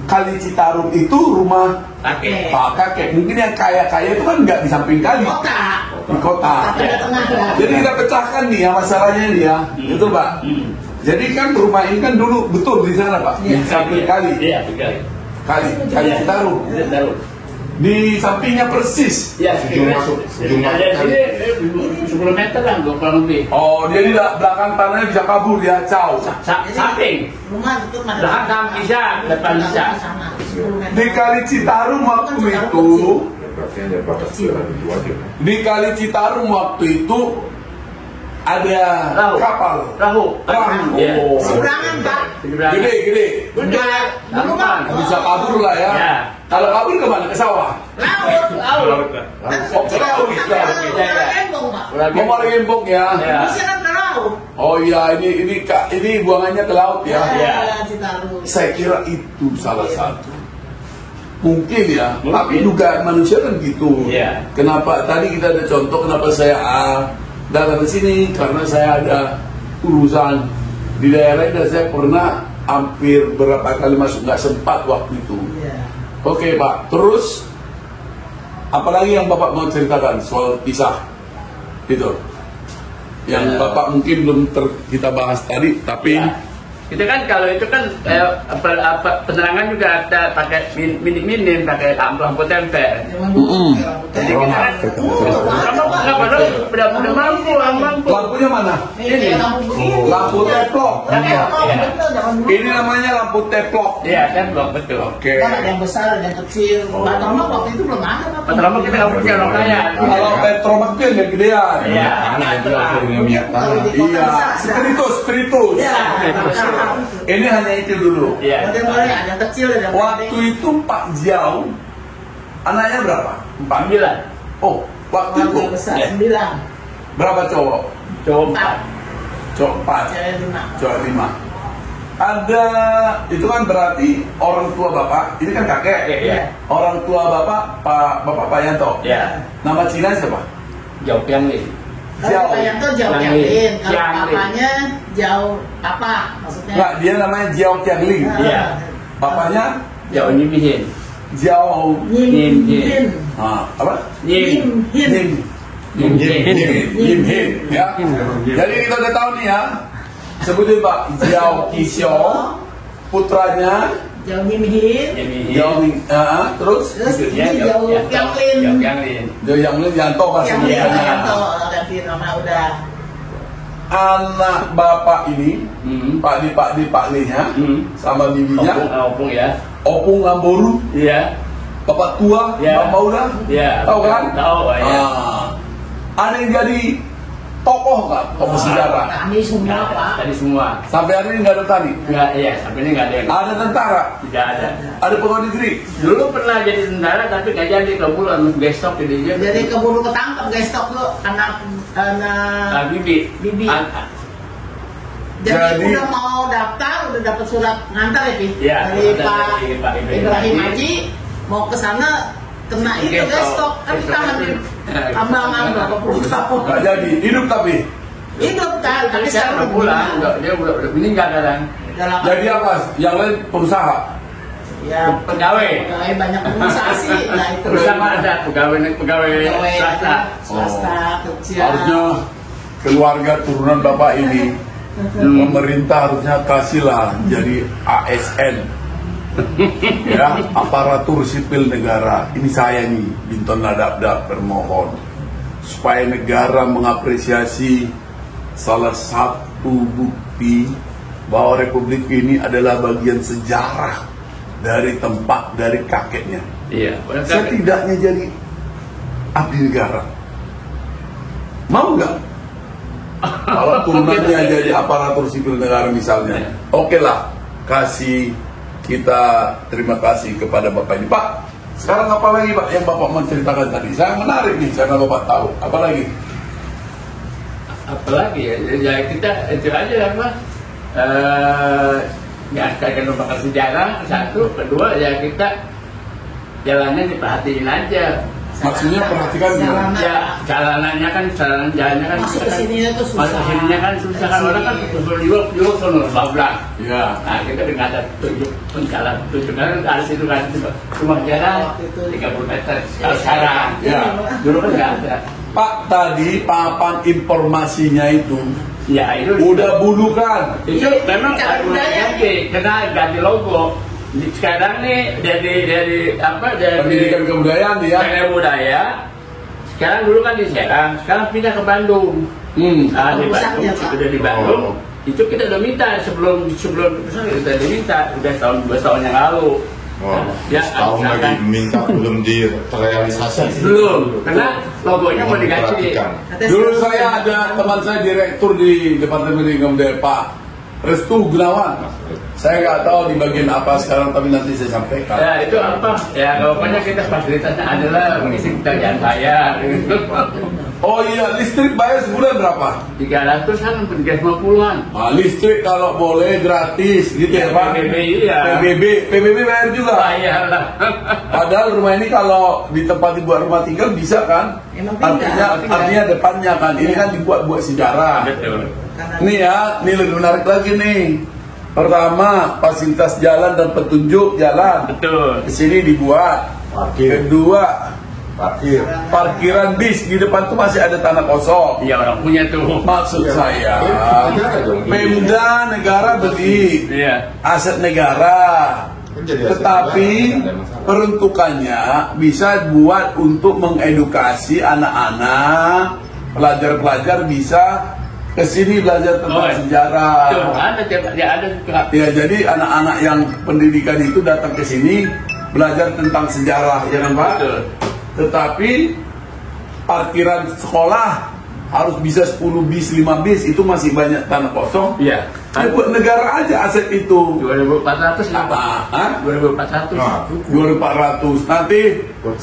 Kali Citarum itu rumah Kakek. Pak Kakek. Mungkin yang kaya-kaya itu kan nggak di samping kali, Kota. di kota. Tengah-tengah. Jadi kita pecahkan nih ya masalahnya ini ya, itu Pak. Jadi kan rumah ini kan dulu betul di sana Pak, di Iya. samping kali, Iya, betul. kali Citarum. Ditaruh. Di sampingnya persis. Ya, masuk ujung masuk dari kali. sini 10 meter lah, kurang lebih. Oh, jadi belakang tanahnya bisa kabur dia, caw. Samping. Rumah itu mana? Belakang bisa, depan bisa. Sana. 10 meter. Di Kali Citarum waktu itu, berarti hanya batas jalan itu aja. di Kali Citarum waktu itu ada Perahu. kapal. Perahu. Perahu. Iya. Oh. Seberangan Pak. Gede. Udah. Dulu Pak. Bisa kabur lah ya. Ya. Kalau kabur kemana? Ke sawah. Laut. Oh, ke laut. Embong Pak. Mau maling embong ya. Ya. Bisa kan ke laut. Oh iya, ini buangannya ke laut ya. Ya. Citarum. Saya kira itu salah satu. Mungkin ya, Mungkin. tapi dugaan manusia kan gitu. Iya. Kenapa tadi kita ada contoh kenapa saya datang ke sini karena saya ada urusan di daerah dan saya pernah hampir berapa kali masuk nggak sempat waktu itu. Iya. Oke Pak, terus apalagi yang Bapak mau ceritakan soal kisah itu? Yang Ya. Bapak mungkin belum kita bahas tadi, tapi Ya. Itu kan kalau itu kan penerangan juga ada pakai minim pakai lampu tempel. Jadi kita kan udah mampu. lampunya mana? Ini lampu begini. Lampu teplok. Iya. Ini namanya lampu teplok. Iya, tempel betul. Oke. Kan ada yang besar, ada yang kecil. Baterma waktu itu belum ada Pak. Penerangan kita nggak punya orang kaya. Kalau petromak itu yang gedean. Iya. minyak tanah. Iya. Spiritus. Iya. Ini hanya itu dulu. Iya. Model-model ada yang kecil, ada yang Waktu itu Pak Jiao anaknya berapa? 4. 9. Oh, waktu itu yang besar, Iya. 9. berapa cowok? Cowok 4. Cowok 4, Cewek 5. cowok 5. Ada, itu kan berarti orang tua bapak, ini kan kakek. Iya. Orang tua bapak, Bapak Yanto. Iya. Nama Cina siapa? Jauh yang ini. Jiao. Kalau yang tuh jauh Yang yang Lin. Lin. Kalau Yang Lin. papanya jauh apa maksudnya? Enggak, dia namanya Jiao Qiangling. Iya. Bapaknya Jauh nyibihin. Jiao Nim Hin. apa? Nim Hin. Nim Hin ya. Jadi kita udah tahu nih ya, Sebutin Pak. Jiao Qixio, putranya Jiao Minghin, Jiao Ming, terus ini Jiao Yanglin. Jiao Yanglin Yanto masih Yanto ganti nama udah. Anak bapak ini, Pak Li-nya, sama bibinya, Opung ya. Opung Lamboru, Iya. bapak tua, Ya. Bapak Uda, Iya. tahu kan? Tahu ya. Ada yang jadi tokoh nggak, tokoh sejarah? Tani semua Pak. Tadi semua. Sampai hari ini nggak ada tani. Enggak, iya, sampai ini enggak ada yang Ada tentara, tidak ada. ada pegawai negeri. Dulu pernah jadi tentara tapi nggak jadi kabur anu besok jadinya. Jadi keburu ketangkap guys stok tuh anak Bibi. Jadi Jadi- udah mau daftar, udah dapat surat ngantar ya Pi? Iya, Dari surat Pak dari Pak Ibrahim Haji mau ke sana kena itu Gestok. guys stok kan Gestok. ditahan di tambangan berapa puluh tahun. Nggak jadi, hidup tapi. Hidup kan, tapi Tapi sekarang udah pulang, dia udah meninggal sekarang. Jadi apa? Yang lain pengusaha. Ya, Pegawai. pegawai banyak pengusaha sih. Nah itu. Bersama ada pegawai swasta. Swasta kecil. Harusnya keluarga turunan bapak ini, pemerintah harusnya kasihlah jadi ASN. Ya, aparatur sipil negara. Ini saya nih, Binton Nadabdab bermohon supaya negara mengapresiasi salah satu bukti bahwa republik ini adalah bagian sejarah dari tempat dari kakeknya. Iya. Setidaknya jadi abdi negara. Mau nggak? Kalau turunannya jadi aparatur sipil negara misalnya, oke lah, kasih kita terima kasih kepada Bapak ini. Pak, sekarang apa lagi Pak yang Bapak menceritakan tadi? Saya menarik nih, karena Bapak tahu. Apa lagi? Apalagi ya kita itu aja lah Pak. Ya saya bakal sejarah satu, kedua ya kita jalannya diperhatiin aja. Maksudnya perhatikan gimana? Ya jalanannya kan jalannya kan Masuk ke sininya tuh susah. Masuk ke sininya kan susah kan orang kan usul juga sono bablas. Ya. Nah kita dengan ada petunjuk jalan petunjuk kan ada situ kan cuma jalan 30 meter. Kalau sekarang Ya. dulu kan nggak ada. Pak, tadi papan informasinya itu Ya itu udah bulu kan? itu memang Cara budaya. kena ganti logo. Sekarang nih dari apa dari Pendidikan kebudayaan dia. Pendidikan budaya. Sekarang dulu kan di Serang, sekarang pindah ke Bandung. Nah, di Pusatnya, Bandung, Pak. udah di Bandung. Itu kita udah minta sebelum kita diminta udah tahun 2 tahun yang lalu. Oh, Ya, setahun lagi misalkan. minta belum direalisasi. Belum, karena logonya mau diganti. Diperhatikan. Dulu saya ada teman saya direktur di Departemen Pendidikan Budaya, Pak Restu Gunawan. Saya nggak tahu di bagian apa sekarang, tapi nanti saya sampaikan. Ya itu apa? Ya pokoknya kita fasilitasnya adalah mengisi kita jangan bayar. Oh iya, listrik bayar sebulan berapa? 300 kan 350-an. Nah, listrik kalau boleh gratis gitu ya, Pak? PBB iya. PBB bayar juga. Bayar lah. Padahal rumah ini kalau di tempat dibuat rumah tinggal bisa kan? Emang pindah. Artinya depannya kan. Ini kan dibuat sejarah. Betul. Nih ya, ini lebih menarik lagi nih. Pertama, fasilitas jalan dan petunjuk jalan. Betul. Di sini dibuat. Parkir. Kedua, Parkir. parkiran bis di depan tuh masih ada tanah kosong. Iya orang punya tuh. Maksud saya, Negara dong. Pemda negara beli Iya. aset negara, Kan jadi aset tetapi negara, nggak ada masalah. peruntukannya bisa buat untuk mengedukasi anak-anak, pelajar-pelajar bisa kesini belajar tentang sejarah. Tuh, ada ada juga. Ya, jadi anak-anak yang pendidikan itu datang ke sini belajar tentang sejarah, ya kan Pak? Betul. Tetapi parkiran sekolah harus bisa 10 bis, 5 bis, itu masih banyak tanah kosong. Iya. Ya, buat negara aja aset itu. 2.400 Hah? 2.400. Nah, 2.400. Nanti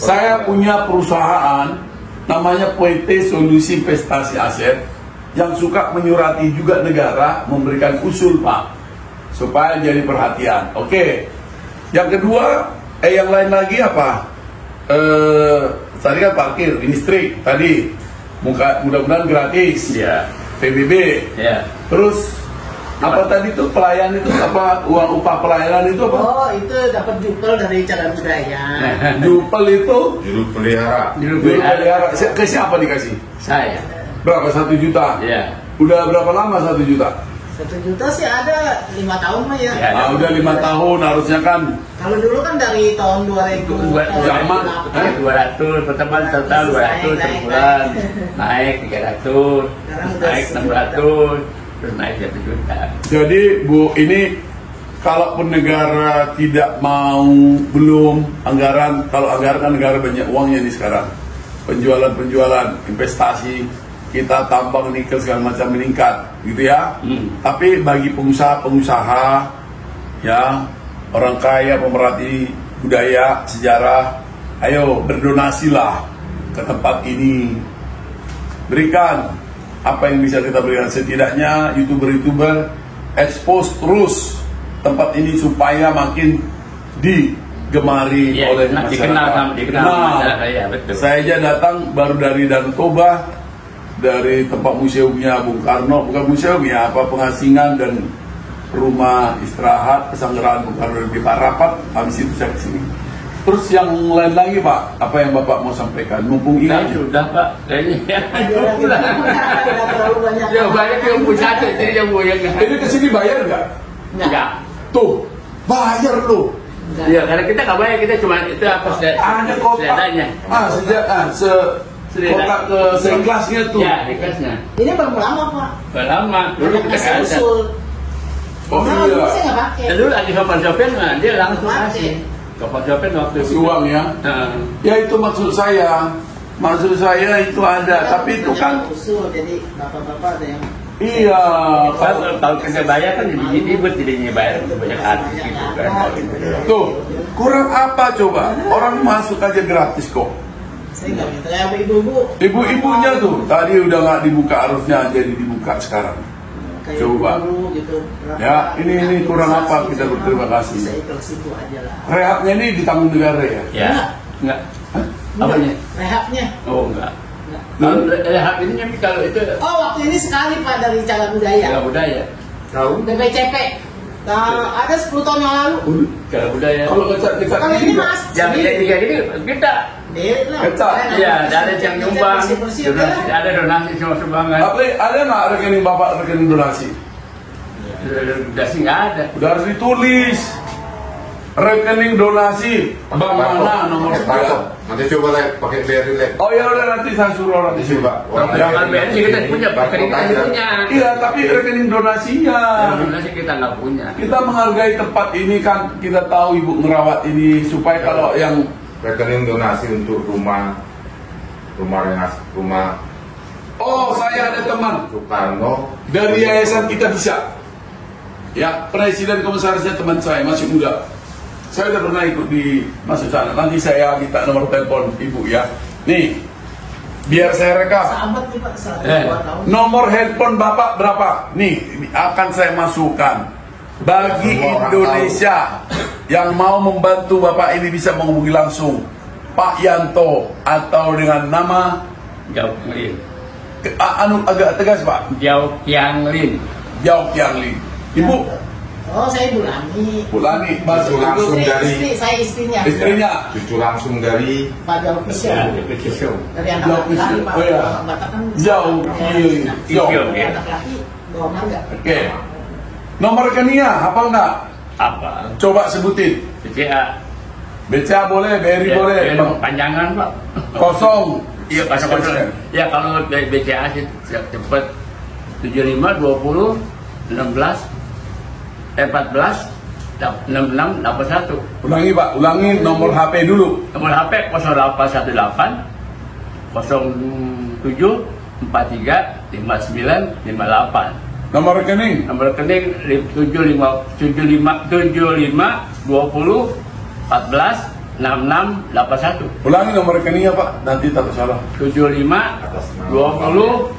saya punya perusahaan namanya PT Solusi Investasi Aset yang suka menyurati juga negara memberikan usul Pak supaya jadi perhatian. Oke. Yang kedua, yang lain lagi apa? Tadi kan parkir, listrik tadi mudah-mudahan gratis. Iya. PBB. Iya. Terus apa tadi tuh pelayan itu apa, uang upah pelayanan itu apa? Oh itu dapat jupel dari cara budaya. Jupel itu juru pelihara. Dulu dulu pelihara. Ke siapa dikasih? saya. Berapa? 1 juta? Iya. Udah berapa lama 1 juta? 1 juta sih ada 5 tahun mah ya. Ya. Nah, udah 5 tahun harusnya kan. Kalau dulu kan dari tahun 2000 Zaman. 200 pertemuan total 200 per bulan, naik 300, naik 600, terus naik 1 juta. Jadi Bu, ini kalaupun negara tidak mau, belum anggaran, kalau anggaran kan negara banyak uangnya nih sekarang, penjualan investasi, kita tambang nikel segala macam meningkat gitu ya. Tapi bagi pengusaha-pengusaha ya, orang kaya, pemerhati budaya, sejarah, ayo berdonasilah ke tempat ini, berikan apa yang bisa kita berikan. Setidaknya youtuber-youtuber expose terus tempat ini supaya makin digemari Ya, oleh dikenal masyarakat, ya, betul. Saya aja datang baru dari Danau Toba, dari tempat museumnya Bung Karno, bukan museum ya, apa pengasingan dan rumah istirahat pesanggrahan Bung Karno di Parapat. Habis itu saya kesini. Terus yang lain lagi Pak, apa yang Bapak mau sampaikan? Mumpung Nah, ini sudah Pak, kayaknya Udah terlalu banyak. ya banyak yang punya satu, jadi yang punya ini kesini bayar nggak? enggak. Tuh, bayar loh. Ya, karena kita nggak bayar, kita cuma itu apa Ada kotak. seadanya. Kotak ke seikhlasnya tuh. Ya, ikhlasnya. Ini belum lama Pak. Udah lama, dulu kita Masih nggak ada. usul. Oh Nah, dulu iya. saya nggak pakai. Dan dulu lagi sopan sopan, nah, dia langsung Pakai. kasih. Sopan sopan waktu Kasih uang ya. Nah, Ya itu maksud saya. Maksud saya itu ada, tapi itu kan usul, jadi bapak-bapak ada yang iya. kalau kita bayar kan jadi ribet, jadinya bayar banyak artis gitu kan. Tuh, kurang apa coba? Orang masuk aja gratis kok. saya nggak minta kayak ibu-ibu. Ibu-ibunya tuh tadi udah nggak dibuka, harusnya jadi dibuka sekarang. Kayak Coba. ibu gitu. Ya, ini kurang apa, kita berterima kasih. Saya ikhlas itu aja lah. Rehabnya ini ditanggung negara ya. Ya, enggak. Apanya? Rehabnya. Oh, enggak. Enggak. Kalau rehab ini tapi kalau itu Oh, waktu ini sekali Pak dari Cagar Budaya. Cagar budaya. Tahu? BPCP. Nah, ada 10 tahun yang lalu. Cagar budaya. Kalau kecat Kalau ini Mas, Yang kayak gini kita Kecat. ya ada yang nyumbang, bersih ada donasi semua sumbangan. Tapi ada nggak rekening Bapak, rekening donasi? Donasi nggak ada. Udah harus ditulis. Rekening donasi bank mana nomor sekian. Nanti coba live pakai BRI live. Oh ya udah, nanti saya suruh orang di sini. Coba. Jangan BNI kita punya, rekening kita punya. Iya, tapi rekening donasinya. Donasi kita nggak punya. Kita menghargai tempat ini kan, kita tahu Ibu merawat ini supaya kalau yang Rekening donasi untuk rumah oh saya ada teman Soekarno dari yayasan kita bisa. Ya, presiden komisarisnya teman saya masih muda. Saya udah pernah ikut di masuk sana. Nanti saya minta nomor telepon Ibu ya. Nih, biar saya rekam. Sahabat nih Pak, 102 tahun. Nomor handphone Bapak berapa? Nih, ini akan saya masukkan. Bagi Semua orang Indonesia yang mau membantu Bapak ini bisa menghubungi langsung Pak Yanto atau dengan nama Jauh Lin. agak tegas Pak, Jauh Yang Lin. Jauh Yang Lin. Ibu Oh, saya Bulani. Bulani, masuk Langsung itu dari- Istri, saya istrinya. istrinya. cucu langsung dari Pak Jauh Ya, Pisau. itu show. Dari anak Jauh laki-laki, Pisau. Pak. Oh, iya. Orang Batak kan Jauh, iya. Jauh, ya. anak laki bawa mangga. Oke. Nomor rekeningnya apa enggak? Apa? Coba sebutin. BCA. BCA boleh, BRI boleh. Panjangan Pak. Kosong. Iya, kosong. Ya kalau dari BCA sih cepet 75 20 16 14 66 81. Ulangi Pak, ulangi nomor HP dulu. Nomor HP 0818 07 43 59 58. Nomor rekening Nomor rekening 75 20 14 66 81. ulangi nomor rekeningnya Pak, nanti takut salah. 75 20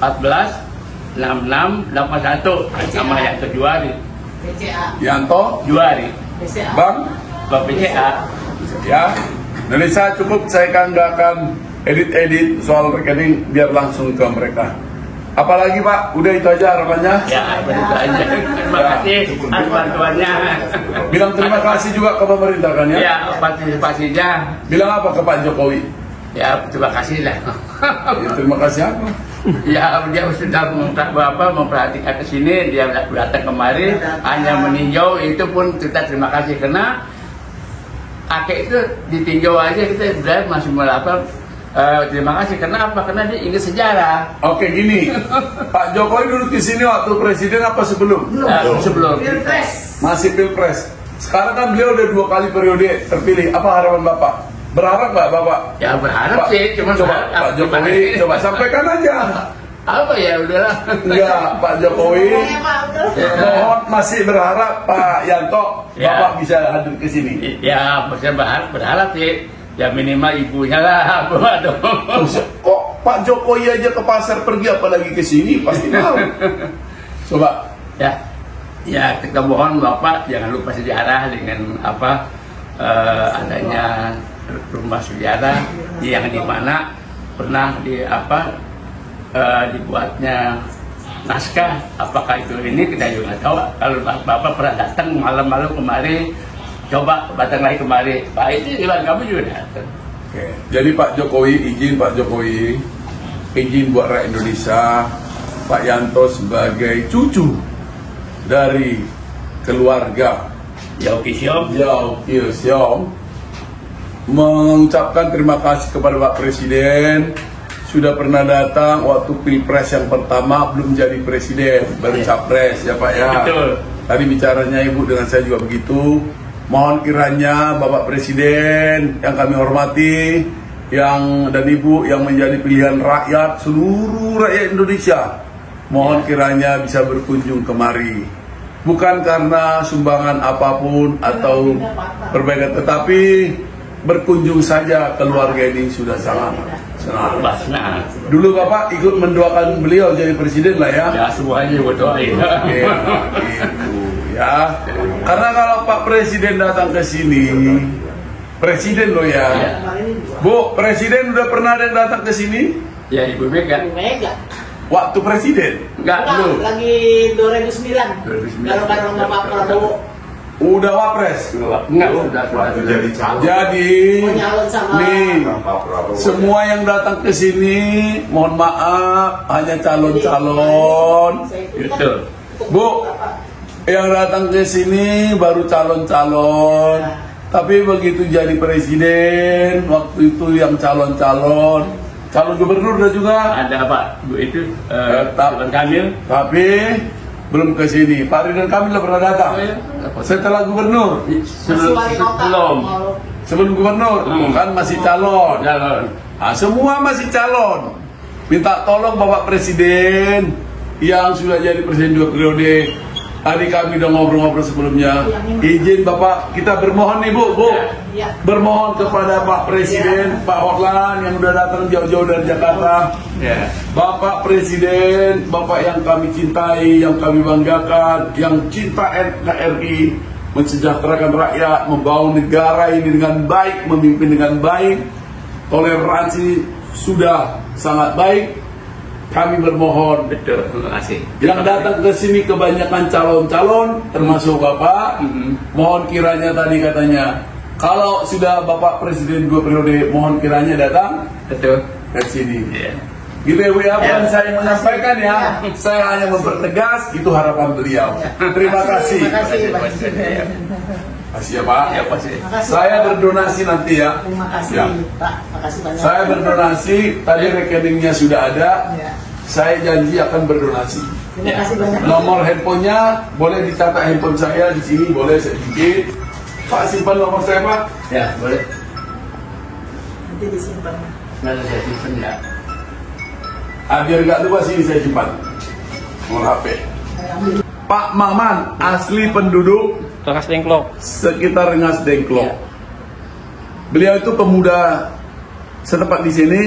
14 66 81. Sama yang kejuari. BCA. Yanto, Juari. BCA. Bang, Bang BCA. ya. Indonesia cukup, saya kan nggak akan edit-edit soal rekening, biar langsung ke mereka. Apalagi Pak, udah itu aja harapannya. Ya, begitu aja. Terima kasih atas bantuannya. Bilang terima kasih juga ke pemerintah kan ya. Ya, partisipasinya. Bilang apa ke Pak Jokowi? Ya, terima kasih lah. Ya, terima kasih apa? Ya, dia sudah memperhatikan ke sini, dia datang kemari, hanya meninjau, itu pun kita terima kasih karena kakek itu ditinjau aja kita sudah masih terima kasih. Kenapa? Karena dia ingat sejarah. Oke, gini, Pak Jokowi dulu di sini waktu presiden apa sebelum? Sebelum. Pilpres. Masih pilpres. Sekarang kan beliau udah 2 kali periode terpilih. Apa harapan Bapak? Berharap nggak Bapak? Ya berharap Pak, sih, cuma coba Pak Jokowi coba sampaikan aja. apa ya udahlah. Enggak, Pak Jokowi mohon masih berharap Pak Yanto Ya. Bapak bisa hadir ke sini. Ya, saya berharap sih. Ya minimal ibunya lah, aduh. Kok Pak Jokowi aja ke pasar pergi apalagi ke sini pasti mau. Coba Ya kita mohon Bapak jangan lupa sejarah dengan adanya rumah sejarah yang dimana pernah dibuatnya naskah. Apakah itu ini kita juga nggak tahu. Kalau Bapak pernah datang malam-malam kemari, coba datang lagi kemari, Pak itu Iwan kami juga datang. Oke. Jadi Pak Jokowi izin buat rakyat Indonesia, Pak Yanto sebagai cucu dari keluarga Yao Kiesiong mengucapkan terima kasih kepada Pak Presiden. Sudah pernah datang waktu pilpres yang pertama, belum jadi presiden, baru capres ya Pak ya. Betul. Tadi bicaranya Ibu dengan saya juga begitu. Mohon kiranya Bapak Presiden yang kami hormati, dan Ibu yang menjadi pilihan rakyat, seluruh rakyat Indonesia, mohon kiranya bisa berkunjung kemari. Bukan karena sumbangan apapun atau perbaikan, tetapi berkunjung saja keluarga ini sudah sangat senang. Dulu Bapak ikut mendoakan beliau jadi presiden lah ya. Ya semuanya juga doain. Oke, gitu ya. Karena kalau Pak Presiden datang ke sini, presiden loh ya. Bu, presiden udah pernah ada yang datang ke sini? Ya Ibu Mega. Waktu presiden? Enggak dulu. Lagi 2009. Kalau bareng sama Pak Prabowo. Udah wapres? Enggak, udah Jadi calon. Jadi, Nyalon sama nih, Pak Prabowo. semua yang datang ke sini, mohon maaf, hanya calon-calon. Itu. Bu, yang datang ke sini baru calon-calon. Tapi begitu jadi presiden, waktu itu yang calon-calon, calon gubernur udah juga. Ada Pak, Bu itu Tetap. Ridwan Kamil. Tapi belum ke sini. Pak Ridwan Kamil udah pernah datang. Setelah gubernur, sebelum gubernur, kan masih calon. Nah, semua masih calon. Minta tolong Bapak Presiden yang sudah jadi presiden 2 periode. Tadi kami udah ngobrol-ngobrol sebelumnya. Izin Bapak, kita bermohon nih Bu, bermohon kepada Pak Presiden, Pak Horlan yang udah datang jauh-jauh dari Jakarta. Bapak Presiden, Bapak yang kami cintai, yang kami banggakan, yang cinta NKRI, mensejahterakan rakyat, membangun negara ini dengan baik, memimpin dengan baik, toleransi sudah sangat baik. Kami bermohon, Terima kasih. yang datang ke sini kebanyakan calon-calon, termasuk Bapak. Mohon kiranya tadi katanya, kalau sudah Bapak Presiden 2 periode, mohon kiranya datang Betul. ke sini. Iya. Gitu ya Bu ya, bukan saya menyampaikan ya, saya hanya mempertegas, itu harapan beliau. Terima kasih. Terima kasih Pak. Kasih ya Pak. Ya pasti. Saya berdonasi nanti ya. Terima kasih Ya. Pak. Makasih banyak. Saya berdonasi, tadi rekeningnya sudah ada. Ya. Saya janji akan berdonasi. Terima kasih banyak. Nomor handphonenya boleh dicatat, handphone saya di sini boleh sedikit. Pak simpan nomor saya Pak. Ya boleh. Nanti disimpan. Nanti saya simpan ya. Biar nggak lupa sini saya simpan. Nomor HP. Pak Maman, asli penduduk Rengas Dengklok. sekitar Rengas Dengklok. Beliau itu pemuda setempat di sini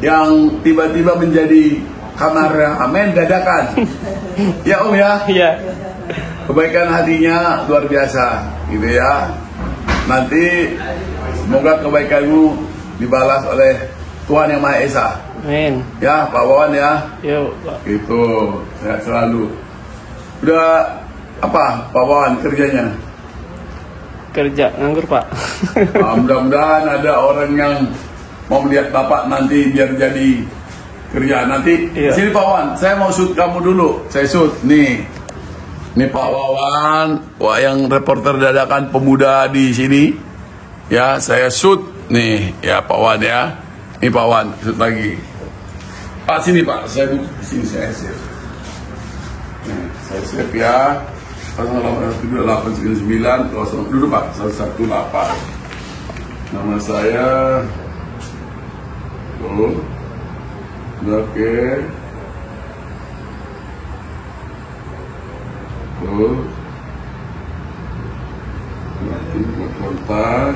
yang tiba-tiba menjadi kameramen dadakan. Ya Om ya. Iya. Kebaikan hatinya luar biasa, gitu ya. Nanti semoga kebaikanmu dibalas oleh Tuhan Yang Maha Esa. Amin. Ya Pak Wawan ya. Yuk, Pak. Gitu, sehat selalu. Udah apa Pak Wawan kerjanya? Kerja nganggur, Pak. Mudah-mudahan ada orang yang mau melihat Bapak nanti biar jadi Kerja nanti. Iya. Sini Pak Wawan, saya mau shoot kamu dulu. Saya shoot nih. Ini Pak Wawan, wah yang reporter dadakan pemuda di sini. Ya, saya shoot nih, ya Pak Wawan ya. Ini Pak Wawan, shoot lagi. Pak sini Pak, saya di sini saya save. Nih, saya save ya. 0899 dulu Pak, 118. Nama saya oke. Nanti buat kontak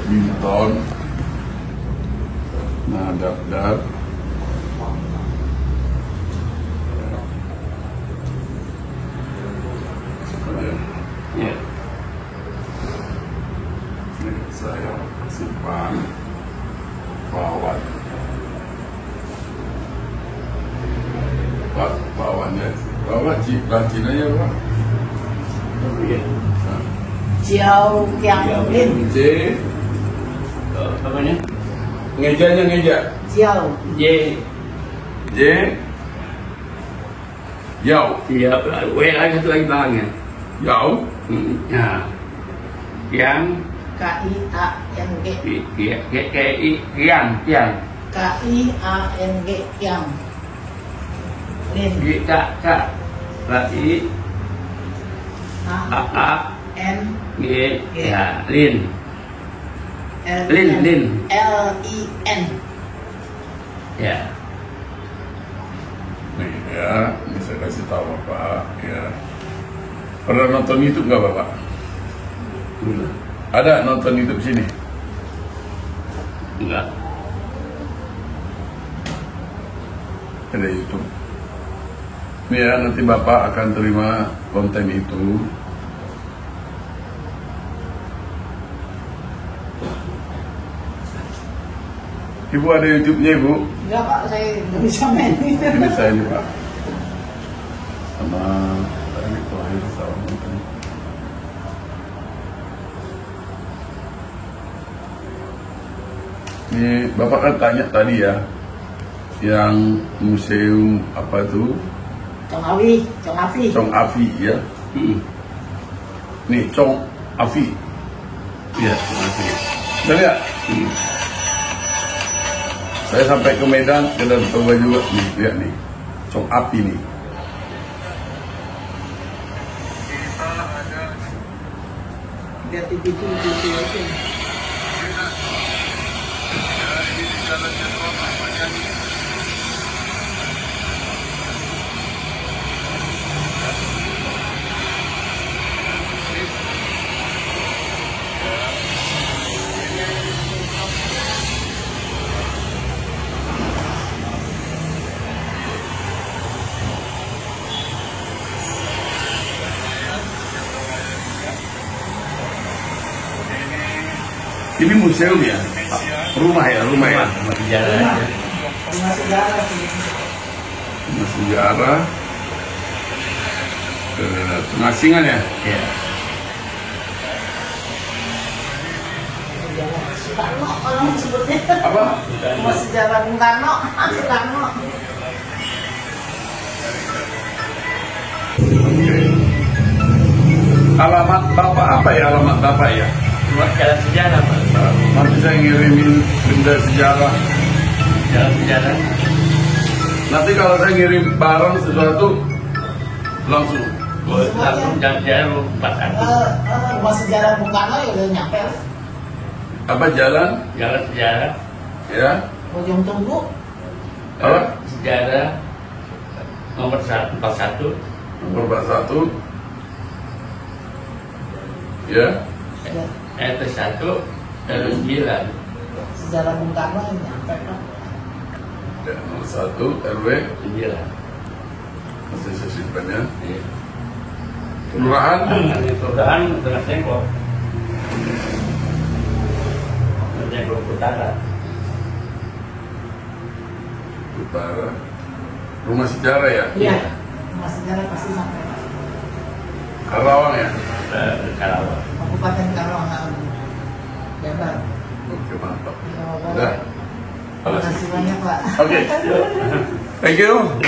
Binton. Nah, dap. Ya. Ini saya simpan Wawan. Pak Wawannya, Wawan Cina ya Pak. Iya. Jiao Kiang Lin. C, Apanya? ngejanya ngeja. Jiao. J. J, Yau, Iya. W lagi satu lagi belakangnya. Yau, Nah. Yang KIANG. Yang KIANG Kiang. Lin. K I A N G ya Lin. Lin. Lin. LIN. Ya. nih ya, ini saya kasih tahu Bapak ya. Pernah nonton YouTube nggak Bapak? Ada nonton YouTube sini? Enggak. Ada YouTube. Nih ya, nanti Bapak akan terima konten itu. Ibu ada YouTube-nya Ibu? Enggak Pak, saya nggak bisa main. Ini saya ini Pak. Sama Erick Thohir sama Menteri. Ini Bapak kan tanya tadi ya, yang museum apa itu? Cong Afi. Chong Afi ya. Nih Chong Afi. Iya, terima kasih. Udah lihat? Saya sampai ke Medan, ke Danau Toba juga nih, lihat nih, Chong Afi nih. Biar TV itu. Ini museum ya? Rumah ya? Masih jalan aja. Rumah sejarah. Rumah sejarah. Pengasingan ya? Iya. Soekarno orang sebutnya. Apa? Rumah sejarah Bung Karno. Soekarno. Alamat Bapak apa ya? Alamat Bapak ya? Buat jalan sejarah, Pak. Nanti saya ngirimin benda sejarah. Jalan sejarah. Nanti kalau saya ngirim barang sesuatu langsung. Langsung jalan sejarah 41. Rumah sejarah Bung Karno ya udah nyampe. Apa jalan? Jalan sejarah. Ya? Ujung Tunggu. Apa? Sejarah nomor 41. Nomor 41. Ya? RT 1 RW 9. Sejarah Bung Karno ya nyampe Pak. Ya, nomor 1 RW 9. masih saya simpan ya. Iya. Kelurahan Ini kelurahan Tengah Tengkok. Tengah Tengkok Utara. Utara. Rumah sejarah ya? Iya. Rumah sejarah pasti sampai. Karawang ya? Karawang. Kabupaten Karawang. Jabar. Oke, mantap. Jawa Barat. Udah. Terima kasih banyak Pak. Oke, yuk. Thank you.